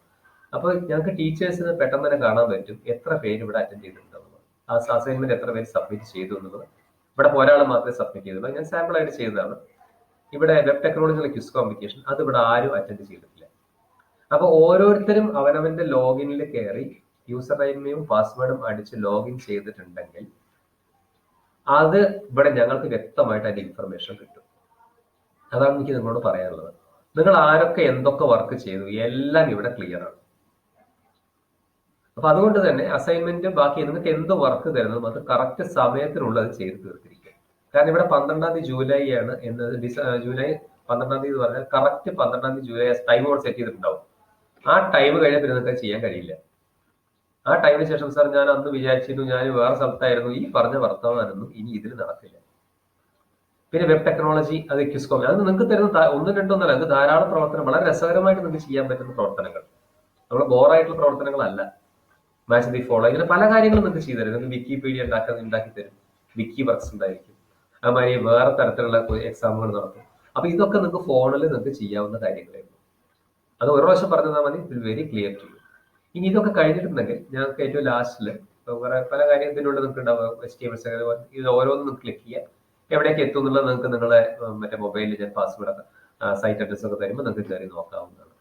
S1: അപ്പൊ ഞങ്ങൾക്ക് ടീച്ചേഴ്സിന് പെട്ടെന്ന് തന്നെ കാണാൻ പറ്റും എത്ര പേര് ഇവിടെ അറ്റൻഡ് ചെയ്തിട്ടുണ്ടെന്നുള്ളത്, ആ അസൈൻമെന്റ് എത്ര പേര് സബ്മിറ്റ് ചെയ്തു എന്നുള്ളത്. ഇവിടെ ഒരാൾ മാത്രമേ സബ്മിറ്റ് ചെയ്തുള്ളൂ, ഞാൻ സാമ്പിൾ ആയിട്ട് ചെയ്തതാണ്. ഇവിടെ വെബ് ടെക്നോളജിയിലെ ക്വിസ് കോമ്പറ്റീഷൻ അത് ഇവിടെ ആരും അറ്റൻഡ് ചെയ്തിട്ടില്ല. അപ്പൊ ഓരോരുത്തരും അവനവന്റെ ലോഗിനിൽ കയറി യൂസർ ഐഡിയും പാസ്വേഡും അടിച്ച് ലോഗിൻ ചെയ്തിട്ടുണ്ടെങ്കിൽ അത് ഇവിടെ ഞങ്ങൾക്ക് വ്യക്തമായിട്ട് അതിന്റെ ഇൻഫർമേഷൻ കിട്ടും. അതാണ് എനിക്ക് നിങ്ങളോട് പറയാനുള്ളത്. നിങ്ങൾ ആരൊക്കെ എന്തൊക്കെ വർക്ക് ചെയ്തു എല്ലാം ഇവിടെ ക്ലിയർ ആണ്. അപ്പൊ അതുകൊണ്ട് തന്നെ അസൈൻമെന്റ് ബാക്കി നിങ്ങൾക്ക് എന്ത് വർക്ക് തരുന്നതും അത് കറക്റ്റ് സമയത്തിനുള്ളത് ചെയ്ത് തീർത്തിരിക്കും. കാരണം ഇവിടെ 12 ജൂലൈ ആണ് എന്നത്, ജൂലൈ 12 പറഞ്ഞാൽ correct 12 July time on set ചെയ്തിട്ടുണ്ടാവും. ആ ടൈം കഴിഞ്ഞാൽ പിന്നെ നിങ്ങൾക്ക് ചെയ്യാൻ കഴിയില്ല. ആ ടൈമിന് ശേഷം സാർ ഞാൻ അന്ന് വിചാരിച്ചിരുന്നു, ഞാൻ വേറെ സ്ഥലത്തായിരുന്നു, ഈ പറഞ്ഞ വർത്തമാനമൊന്നും ഇനി ഇതിൽ നടക്കില്ല. പിന്നെ വെബ് ടെക്നോളജി അത് ക്വിസ്കോം, അത് നിങ്ങൾക്ക് തരുന്ന 1-2 അത് ധാരാളം പ്രവർത്തനം, വളരെ രസകരമായിട്ട് നിങ്ങൾക്ക് ചെയ്യാൻ പറ്റുന്ന പ്രവർത്തനങ്ങൾ, നമ്മൾ ബോറായിട്ടുള്ള പ്രവർത്തനങ്ങളല്ല. മാച്ച് ദി ഫോളോ, ഇങ്ങനെ പല കാര്യങ്ങളും നിങ്ങൾക്ക് ചെയ്തു തരും. നിങ്ങൾക്ക് വിക്കിപീഡിയ ഉണ്ടാക്കി തരും, വിക്കി വർക്ക്സ് ഉണ്ടായിരിക്കും, അതുമാതിരി വേറെ തരത്തിലുള്ള എക്സാമുകൾ നടത്തും. അപ്പൊ ഇതൊക്കെ നിങ്ങൾക്ക് ഫോണിൽ നിങ്ങൾക്ക് ചെയ്യാവുന്ന കാര്യങ്ങളായിരുന്നു. അത് ഒരു പ്രാവശ്യം പറഞ്ഞാൽ മതി, it very clear to you. ഇനി ഇതൊക്കെ കഴിഞ്ഞിട്ടുണ്ടെങ്കിൽ ഞങ്ങൾക്ക് ഏറ്റവും ലാസ്റ്റിൽ പല കാര്യത്തിലുള്ള നിങ്ങൾക്ക് ഉണ്ടാവുക, ഇത് ഓരോന്നും നിങ്ങൾക്ക് ക്ലിക്ക് ചെയ്യാം, എവിടേക്ക് എത്തും എന്നുള്ളത് നിങ്ങൾക്ക് നിങ്ങളെ മറ്റേ മൊബൈലിൽ ഞാൻ പാസ്വേഡ് സൈറ്റ് അഡ്രസ് ഒക്കെ തരുമ്പോൾ നിങ്ങൾക്ക് കയറി നോക്കാവുന്നതാണ്.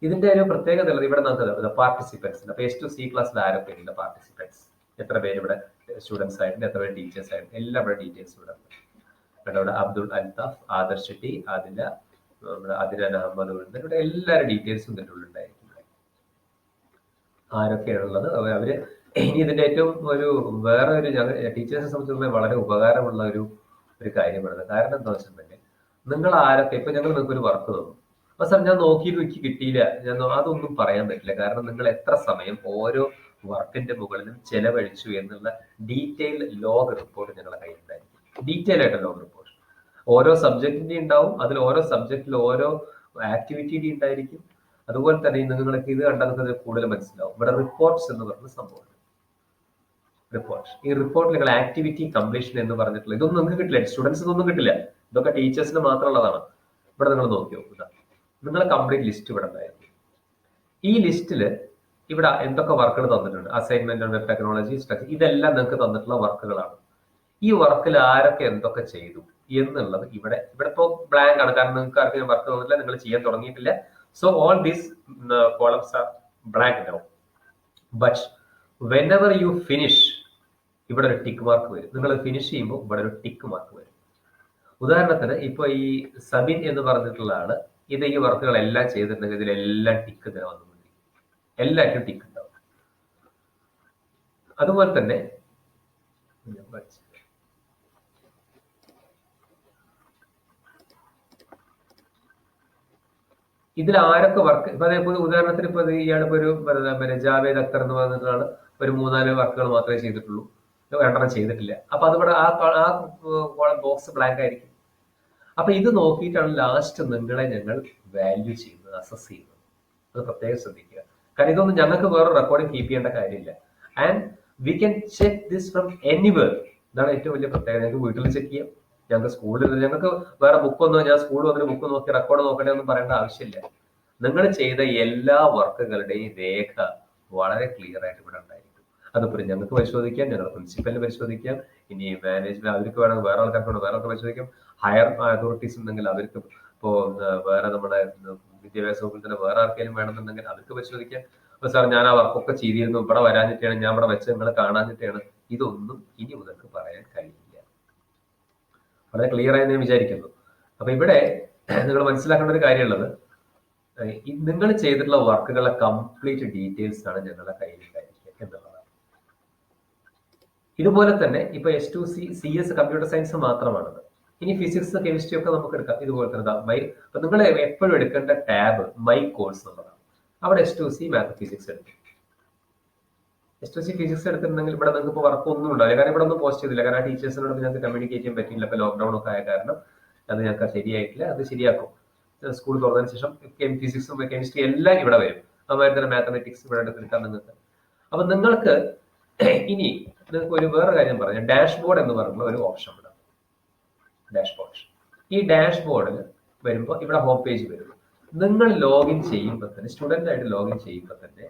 S1: ഇതിന്റെ ഒരു പ്രത്യേകത ഉള്ളത് ഇവിടെ നമുക്ക് പാർട്ടിസിപ്പൻസ്, അപ്പൊ STC ക്ലാസ്സിൽ ആരൊക്കെ ഉണ്ട് പാർട്ടിസിപ്പൻസ്, എത്ര പേര് ഇവിടെ സ്റ്റുഡൻസ് ആയിട്ടുണ്ട്, എത്ര പേര് ടീച്ചേഴ്സ് ആയിട്ടുണ്ട്, എല്ലാം ഇവിടെ ഡീറ്റെയിൽസ് ഇവിടെ ഉണ്ട്. ഇവിടെ അബ്ദുൾ അൽതാഫ്, ആദർ ഷെട്ടി, ആദില, നമ്മുടെ അദിനാൻ അഹമ്മദ്, ഇവിടെ എല്ലാവരുടെ ഡീറ്റെയിൽസും ഇതിൻ്റെ ഉള്ളിലുണ്ടായിരിക്കും. ആരൊക്കെയാണുള്ളത് അവര്. ഇനി ഇതിന്റെ ഏറ്റവും വേറെ ഒരു ടീച്ചേഴ്സിനെ സംബന്ധിച്ചിടത്തോളം വളരെ ഉപകാരമുള്ള ഒരു കാര്യമാണ്. കാരണം എന്താ വെച്ചിട്ടുണ്ടെങ്കിൽ നിങ്ങൾ ആരൊക്കെ, ഇപ്പൊ ഞങ്ങൾ നിങ്ങൾക്ക് ഒരു വർക്ക് തന്നു, അപ്പൊ സാർ ഞാൻ നോക്കിയിട്ട് എനിക്ക് കിട്ടിയില്ല, അതൊന്നും പറയാൻ പറ്റില്ല. കാരണം നിങ്ങൾ എത്ര സമയം ഓരോ വർക്കിന്റെ മുകളിലും ചെലവഴിച്ചു എന്നുള്ള ഡീറ്റെയിൽ ലോഗ് റിപ്പോർട്ട് ഞങ്ങളുടെ കയ്യിലുണ്ടായിരിക്കും. ഡീറ്റെയിൽ ആയിട്ട് ലോഗ് റിപ്പോർട്ട് ഓരോ സബ്ജക്റ്റിന്റെ ഉണ്ടാവും, അതിൽ ഓരോ സബ്ജക്റ്റിൽ ഓരോ ആക്ടിവിറ്റി ഉണ്ടായിരിക്കും. അതുപോലെ തന്നെ നിങ്ങൾക്ക് ഇത് കണ്ടാൽ നിങ്ങൾക്ക് കൂടുതൽ മനസ്സിലാവും. ഇവിടെ റിപ്പോർട്ട്സ് എന്ന് പറഞ്ഞ സംഭവമാണ്. റിപ്പോർട്ട്, ഈ റിപ്പോർട്ടിൽ നിങ്ങൾ ആക്ടിവിറ്റി കംപ്ലീഷൻ എന്ന് പറഞ്ഞിട്ടുള്ള ഇതൊന്നും നിങ്ങൾക്ക് കിട്ടില്ല, സ്റ്റുഡൻസിന് ഒന്നും കിട്ടില്ല. ഇതൊക്കെ ടീച്ചേഴ്സിന് മാത്രമുള്ളതാണ്. ഇവിടെ നിങ്ങൾ നോക്കി നോക്കുക, നിങ്ങളെ കംപ്ലീറ്റ് ലിസ്റ്റ് ഇവിടെ ഉണ്ടായിരിക്കും. ഈ ലിസ്റ്റില് ഇവിടെ എന്തൊക്കെ വർക്കുകൾ തന്നിട്ടുണ്ട്, അസൈൻമെന്റ്, വെബ് ടെക്നോളജി, സ്ട്രക്ചർ, ഇതെല്ലാം നിങ്ങൾക്ക് തന്നിട്ടുള്ള വർക്കുകളാണ്. ഈ വർക്കിൽ ആരൊക്കെ എന്തൊക്കെ ചെയ്തു എന്നുള്ളത് ഇവിടെ ഇപ്പോ ബ്ലാങ്ക് ആണ്, കാരണം നിങ്ങൾക്ക് ആർക്കും വർക്ക് തന്നില്ല, നിങ്ങൾ ചെയ്യാൻ തുടങ്ങിയിട്ടില്ല. So all these columns are blank now. But whenever you finish, ഇവിടെ ഒരു ടിക്ക് മാർക്ക് വരും. നിങ്ങൾ ഫിനിഷ് ചെയ്യുമ്പോൾ ഇവിടെ ഒരു ടിക്ക് മാർക്ക് വരും. ഉദാഹരണത്തിന് ഇപ്പൊ ഈ സബിൻ എന്ന് പറഞ്ഞിട്ടുള്ള ആള് ഈ വർക്കുകളെല്ലാം ചെയ്തിട്ടുണ്ടെങ്കിൽ ഇതിലെല്ലാം ടിക്ക് തന്നെ വന്നുകൊണ്ടിരിക്കും, എല്ലാറ്റിനും ടിക്ക് ഉണ്ടാവും. അതുപോലെ തന്നെ ഇതിൽ ആരൊക്കെ വർക്ക് ഇപ്പൊ അതേപോലെ ഉദാഹരണത്തിന് ഇപ്പൊ ഇയാളിപ്പോ ഒരു ജാവേദ് അക്തർ എന്ന് പറഞ്ഞിട്ടാണ് ഒരു 3-4 വർക്കുകൾ മാത്രമേ ചെയ്തിട്ടുള്ളൂ, 2 ചെയ്തിട്ടില്ല. അപ്പൊ അതിവിടെ ആ ബോക്സ് ബ്ലാങ്ക് ആയിരിക്കും. അപ്പൊ ഇത് നോക്കിയിട്ടാണ് ലാസ്റ്റ് നിങ്ങളെ ഞങ്ങൾ വാല്യൂ ചെയ്യുന്നത്, അസസ് ചെയ്യുന്നത്. അത് പ്രത്യേകം ശ്രദ്ധിക്കുക. കാരണം ഇതൊന്നും ഞങ്ങൾക്ക് വേറെ റെക്കോർഡിംഗ് കീപ്പ് ചെയ്യേണ്ട കാര്യമില്ല. And we can check this from anywhere. ഇതാണ് ഏറ്റവും വലിയ പ്രത്യേകത. ഞങ്ങൾക്ക് വീട്ടിൽ ചെക്ക് ചെയ്യാം, ഞങ്ങൾക്ക് സ്കൂളിൽ, ഞങ്ങൾക്ക് വേറെ ബുക്കൊന്നും, ഞാൻ സ്കൂളിൽ വന്നിട്ട് ബുക്ക് നോക്കി റെക്കോർഡ് നോക്കണേ ഒന്നും പറയേണ്ട ആവശ്യമില്ല. നിങ്ങൾ ചെയ്ത എല്ലാ വർക്കുകളുടെയും രേഖ വളരെ ക്ലിയർ ആയിട്ട് ഇവിടെ ഉണ്ടായിരിക്കും. അതിപ്പോൾ ഞങ്ങൾക്ക് പരിശോധിക്കാം, ഞങ്ങളുടെ പ്രിൻസിപ്പലിന് പരിശോധിക്കാം, ഇനി മാനേജ്മെന്റ് അവർക്ക് വേണം, വേറെ ആൾക്കാർക്ക് വേറെ ആൾക്ക് പരിശോധിക്കാം, ഹയർ അതോറിറ്റീസ് ഉണ്ടെങ്കിൽ അവർക്ക്, ഇപ്പോ വേറെ നമ്മുടെ വിദ്യാഭ്യാസ വകുപ്പിൽ തന്നെ വേറെ ആർക്കെങ്കിലും വേണമെന്നുണ്ടെങ്കിൽ അവർക്ക് പരിശോധിക്കാം. അപ്പൊ സാർ ഞാൻ ആ വർക്കൊക്കെ ചെയ്തിരുന്നു, ഇവിടെ വരാഞ്ഞിട്ടാണ്, ഞാൻ ഇവിടെ വെച്ച് നിങ്ങൾ കാണാഞ്ഞിട്ടാണ്, ഇതൊന്നും ഇനി മുതൽക്ക് പറയാൻ കഴിയില്ല. വളരെ ക്ലിയർ ആയി ഞാൻ വിചാരിക്കുന്നു. അപ്പൊ ഇവിടെ നിങ്ങൾ മനസ്സിലാക്കേണ്ട ഒരു കാര്യമുള്ളത്, നിങ്ങൾ ചെയ്തിട്ടുള്ള വർക്കുകളുടെ കംപ്ലീറ്റ് ഡീറ്റെയിൽസ് ആണ് ഞങ്ങളുടെ കയ്യിലുണ്ടായിരിക്കുക എന്നുള്ളതാണ്. ഇതുപോലെ തന്നെ ഇപ്പൊ S2C CS കമ്പ്യൂട്ടർ സയൻസ് മാത്രമാണത്. ഇനി ഫിസിക്സ് കെമിസ്ട്രി ഒക്കെ നമുക്ക് എടുക്കാം. ഇതുപോലെ തന്നെ അപ്പൊ നിങ്ങൾ എപ്പോഴും എടുക്കേണ്ട ടാബ് മൈ കോഴ്സ് എന്നുള്ളതാണ്. അവിടെ S2C മാത്ത് ഫിസിക്സ് എടുക്കും. S2C ഫിസിക്സ് എടുത്തിട്ടുണ്ടെങ്കിൽ ഇവിടെ നിങ്ങൾക്ക് ഇപ്പോൾ വർക്ക് ഒന്നും ഉണ്ടാവില്ല. കാരണം ഇവിടെ ഒന്നും പോസ്റ്റ് ചെയ്തില്ല. കാരണം ആ ടീച്ചേഴ്സിനോട് ഞങ്ങൾക്ക് കമ്മ്യൂണിക്കേറ്റ് ചെയ്യാൻ പറ്റില്ല. ഇപ്പൊ ലോക്ക്ഡൌൺ ഒക്കെ ആയ കാരണം അത് ഞങ്ങൾക്ക് ശരിയായിട്ടില്ല. അത് ശരിയാക്കും. സ്കൂൾ തുറന്നതിന് ശേഷം ഫിസിക്സും കെമിസ്ട്രി എല്ലാം ഇവിടെ വരും. അതുമാതിരി തന്നെ മാത്തമെറ്റിക്സ് ഇവിടെ എടുത്തിരിക്കാം നിങ്ങൾക്ക്. അപ്പൊ നിങ്ങൾക്ക് ഇനി നിങ്ങൾക്ക് ഒരു വേറെ കാര്യം പറഞ്ഞു, ഡാഷ്ബോർഡ് എന്ന് പറഞ്ഞുള്ള ഒരു ഓപ്ഷൻ ഉണ്ട്. ഡാഷ്ബോർഡ്. ഈ ഡാഷ്ബോർഡിൽ വരുമ്പോൾ ഇവിടെ ഹോം പേജ് വരും. നിങ്ങൾ ലോഗിൻ ചെയ്യുമ്പോൾ തന്നെ, സ്റ്റുഡന്റ് ആയിട്ട് ലോഗിൻ ചെയ്യുമ്പോൾ തന്നെ,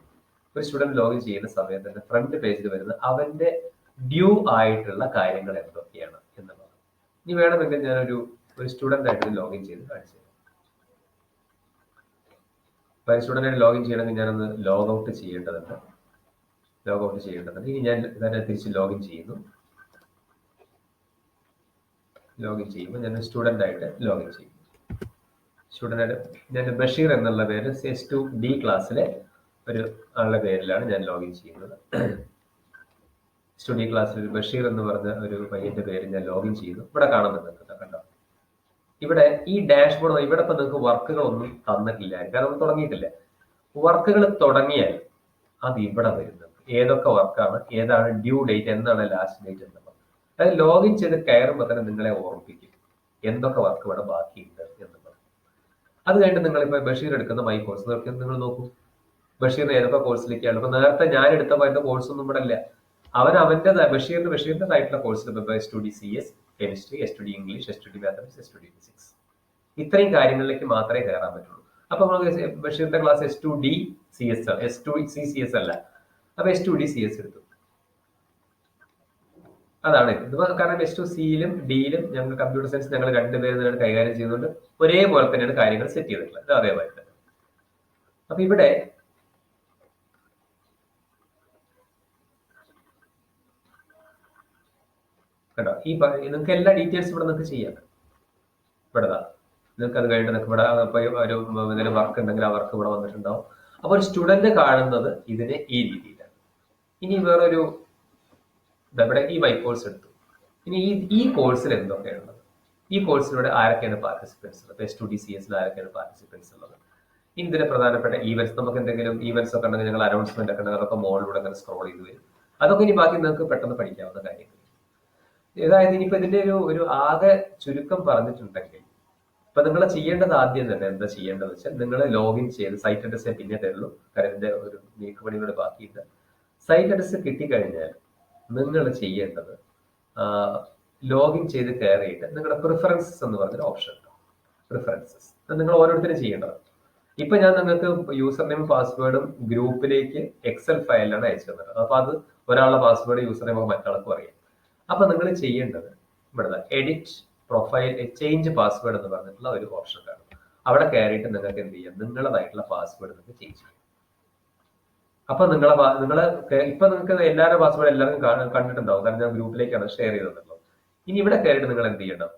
S1: ഒരു സ്റ്റുഡന്റ് ലോഗിൻ ചെയ്യുന്ന സമയത്ത് തന്നെ ഫ്രണ്ട് പേജിൽ വരുന്ന അവന്റെ ഡ്യൂ ആയിട്ടുള്ള കാര്യങ്ങൾ എന്തൊക്കെയാണ് എന്നുള്ളത്. ഇനി വേണമെങ്കിൽ ഞാനൊരു സ്റ്റുഡന്റ് ആയിട്ട് ലോഗിൻ ചെയ്ത് കാണിച്ചു തരാം. അപ്പൊ സ്റ്റുഡന്റ് ആയിട്ട് ലോഗിൻ ചെയ്യണമെങ്കിൽ ഞാനൊന്ന് ലോഗ് ഔട്ട് ചെയ്യേണ്ടതുണ്ട്. ഇനി ഞാൻ തന്നെ തിരിച്ച് ലോഗിൻ ചെയ്യുന്നു. ലോഗിൻ ചെയ്യുമ്പോൾ ഞാൻ സ്റ്റുഡന്റ് ആയിട്ട് ലോഗിൻ ചെയ്യും. സ്റ്റുഡന്റ് ആയിട്ട് ഞാൻ ബഷീർ എന്നുള്ള പേര് S2D ക്ലാസ്സിലെ ഒരു ആളുടെ പേരിലാണ് ഞാൻ ലോഗിൻ ചെയ്യുന്നത്. S2D ക്ലാസ്സിൽ ഒരു ബഷീർ എന്ന് പറഞ്ഞ ഒരു പയ്യന്റെ പേര് ഞാൻ ലോഗിൻ ചെയ്യുന്നു. ഇവിടെ കാണുന്നുണ്ട്, കണ്ടോ? ഇവിടെ ഈ ഡാഷ്ബോർഡ്, ഇവിടെ ഇപ്പൊ നിങ്ങൾക്ക് വർക്കുകളൊന്നും തന്നിട്ടില്ല, കാരണം ഒന്നും തുടങ്ങിയിട്ടില്ല. വർക്കുകൾ തുടങ്ങിയാൽ അത് ഇവിടെ വരുന്നത് ഏതൊക്കെ വർക്കാണ്, ഏതാണ് ഡ്യൂ ഡേറ്റ്, എന്താണ് ലാസ്റ്റ് ഡേറ്റ് എന്നുള്ളത്. അത് ലോഗിൻ ചെയ്ത് കയറുമ്പോൾ തന്നെ നിങ്ങളെ ഓർമ്മിപ്പിക്കും എന്തൊക്കെ വർക്ക് ഇവിടെ ബാക്കിയുണ്ട് എന്നുള്ളത്. അത് കഴിഞ്ഞിട്ട് നിങ്ങളിപ്പോ ബഷീർ എടുക്കുന്ന മൈ കോഴ്സ് നിങ്ങൾ നോക്കൂ, ബഷീറിന് ഏതൊക്കെ കോഴ്സിലേക്കാണ്. ഇപ്പൊ നേരത്തെ ഞാൻ എടുത്ത പോയത്തെ കോഴ്സ് ഒന്നും ഇവിടെ ഇല്ല. ബഷീറിന്റേതായിട്ടുള്ള കോഴ്സിൽ S2D CS chemistry, S2D English, S2D mathematics, S2D physics, ഇത്രയും കാര്യങ്ങളിലേക്ക് മാത്രമേ കയറാൻ പറ്റുള്ളൂ. അപ്പൊ നമുക്ക് ബഷീറിന്റെ ക്ലാസ് S2D CS ആണ്, S2C CS അല്ല. അപ്പൊ S2D CS എടുത്തു. അതാണ് ഇത്. കാരണം S2Cയിലും Dയിലും ഞങ്ങൾ കമ്പ്യൂട്ടർ സയൻസ് ഞങ്ങൾ രണ്ടുപേരും കൈകാര്യം ചെയ്യുന്നുണ്ട്. ഒരേപോലെ തന്നെയാണ് കാര്യങ്ങൾ സെറ്റ് ചെയ്തിട്ടുള്ളത്, അതേപോലെ തന്നെ. അപ്പൊ ഇവിടെ കേട്ടോ, നിങ്ങൾക്ക് എല്ലാ ഡീറ്റെയിൽസും ഇവിടെ നിങ്ങൾക്ക് ചെയ്യാം. ഇവിടെ നിങ്ങൾക്ക് അത് കഴിഞ്ഞിട്ട് നിങ്ങൾക്ക് ഇവിടെ ഒരു എന്തെങ്കിലും വർക്ക് ഉണ്ടെങ്കിൽ ആ വർക്ക് ഇവിടെ വന്നിട്ടുണ്ടാവും. അപ്പൊ ഒരു സ്റ്റുഡന്റ് കാണുന്നത് ഇതിന് ഈ രീതിയിലാണ്. ഇനി വേറൊരു ഇവിടെ ഈ മൈ കോഴ്സ് എടുത്തു. ഇനി ഈ കോഴ്സിൽ എന്തൊക്കെയാണുള്ളത്, ഈ കോഴ്സിലൂടെ ആരൊക്കെയാണ് പാർട്ടിസിപ്പൻസ് ഉള്ളത്, S2D CS ആരൊക്കെയാണ് പാർട്ടിസിപ്പൻസ് ഉള്ളത്, ഇതിന്റെ പ്രധാനപ്പെട്ട ഈവൻസ്, നമുക്ക് എന്തെങ്കിലും ഈവൻസ് ഒക്കെ ഉണ്ടെങ്കിൽ ഞങ്ങൾ അനൗൺസ്മെന്റ് ഒക്കെ ഉണ്ടെങ്കിൽ അതൊക്കെ മോളിലൂടെ അങ്ങനെ സ്ക്രോൾ ചെയ്ത് വരും. അതൊക്കെ ഇനി ബാക്കി നിങ്ങൾക്ക് പെട്ടെന്ന് പഠിക്കാവുന്ന കാര്യങ്ങൾ. അതായത് ഇനിയിപ്പോ ഇതിന്റെ ഒരു ആകെ ചുരുക്കം പറഞ്ഞിട്ടുണ്ടെങ്കിൽ, ഇപ്പൊ നിങ്ങൾ ചെയ്യേണ്ടത് ആദ്യം തന്നെ എന്താ ചെയ്യേണ്ടത് വെച്ചാൽ, നിങ്ങൾ ലോഗിൻ ചെയ്ത് സൈറ്റ് അഡ്രസ് പിന്നെ തരുള്ളൂ, കാരണം ഇതിന്റെ ഒരു നീക്കുപണികൾ ബാക്കിയില്ല. സൈറ്റ് അഡ്രസ് കിട്ടിക്കഴിഞ്ഞാൽ നിങ്ങൾ ചെയ്യേണ്ടത് ലോഗിൻ ചെയ്ത് കയറിയിട്ട് നിങ്ങളുടെ പ്രിഫറൻസസ് എന്ന് പറഞ്ഞൊരു ഓപ്ഷൻ ഉണ്ട്. പ്രിഫറൻസസ് നിങ്ങൾ ഓരോരുത്തരും ചെയ്യേണ്ടത്. ഇപ്പൊ ഞാൻ നിങ്ങൾക്ക് യൂസർ നെയിം പാസ്വേഡും ഗ്രൂപ്പിലേക്ക് എക്സൽ ഫയലിലാണ് അയച്ചു തന്നത്. അപ്പൊ അത് ഒരാളുടെ പാസ്വേഡ് യൂസർ നെയിം മറ്റാൾക്കും അറിയാം. അപ്പൊ നിങ്ങൾ ചെയ്യേണ്ടത് ഇവിടെ എഡിറ്റ് പ്രൊഫൈൽ ചേഞ്ച് പാസ്വേഡ് എന്ന് പറഞ്ഞിട്ടുള്ള ഒരു ഓപ്ഷൻ കാണും. അവിടെ കയറിയിട്ട് നിങ്ങൾക്ക് എന്ത് ചെയ്യാം, നിങ്ങളതായിട്ടുള്ള പാസ്വേഡ് നിങ്ങൾക്ക് ചേഞ്ച് ചെയ്യാം. അപ്പൊ ഇപ്പൊ നിങ്ങൾക്ക് എല്ലാവരുടെ പാസ്വേഡ് എല്ലാവർക്കും കണ്ടിട്ടുണ്ടാവും, കാരണം ഞാൻ ഗ്രൂപ്പിലേക്കാണ് ഷെയർ ചെയ്തിട്ടുള്ളത്. ഇനി ഇവിടെ കയറിയിട്ട് നിങ്ങൾ എന്ത് ചെയ്യണം,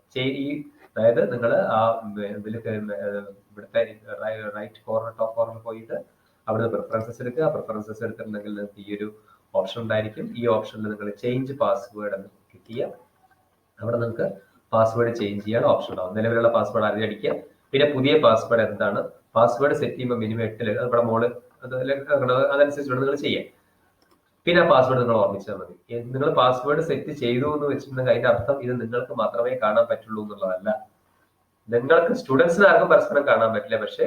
S1: ഈ അതായത് നിങ്ങൾ ആ ഇതിൽ ഇവിടുത്തെ റൈറ്റ് കോർണർ ടോപ്പ് കോർണർ പോയിട്ട് അവിടുന്ന് പ്രിഫറൻസസ് എടുക്കുക. പ്രിഫറൻസസ് എടുത്തിട്ടുണ്ടെങ്കിൽ നിങ്ങൾക്ക് ഈ ഒരു ഓപ്ഷൻ ഉണ്ടായിരിക്കും. ഈ ഓപ്ഷനിൽ നിങ്ങൾ ചേഞ്ച് പാസ്വേഡ് എന്ന് ക്ലിക്ക് ചെയ്യുക. അവിടെ നിങ്ങൾക്ക് പാസ്വേഡ് ചേഞ്ച് ചെയ്യാൻ ഓപ്ഷൻ ഉണ്ടാവും. നിലവിലുള്ള പാസ്വേഡ് ആദ്യം അടിക്കുക. പിന്നെ പുതിയ പാസ്വേഡ് എന്താണ്, പാസ്വേഡ് സെറ്റ് ചെയ്യുമ്പോൾ മിനിമം 8 നമ്മുടെ മോള് അതനുസരിച്ച് നിങ്ങൾ ചെയ്യാം. പിന്നെ ആ പാസ്വേഡ് നിങ്ങൾ ഓർമ്മിച്ചാൽ മതി. നിങ്ങൾ പാസ്വേഡ് സെറ്റ് ചെയ്തു എന്ന് വെച്ചിട്ടുണ്ടെങ്കിൽ അതിന്റെ അർത്ഥം ഇത് നിങ്ങൾക്ക് മാത്രമേ കാണാൻ പറ്റുള്ളൂ എന്നുള്ളതല്ല. നിങ്ങൾക്ക് സ്റ്റുഡൻസിന് ആർക്കും പരസ്പരം കാണാൻ പറ്റില്ല, പക്ഷെ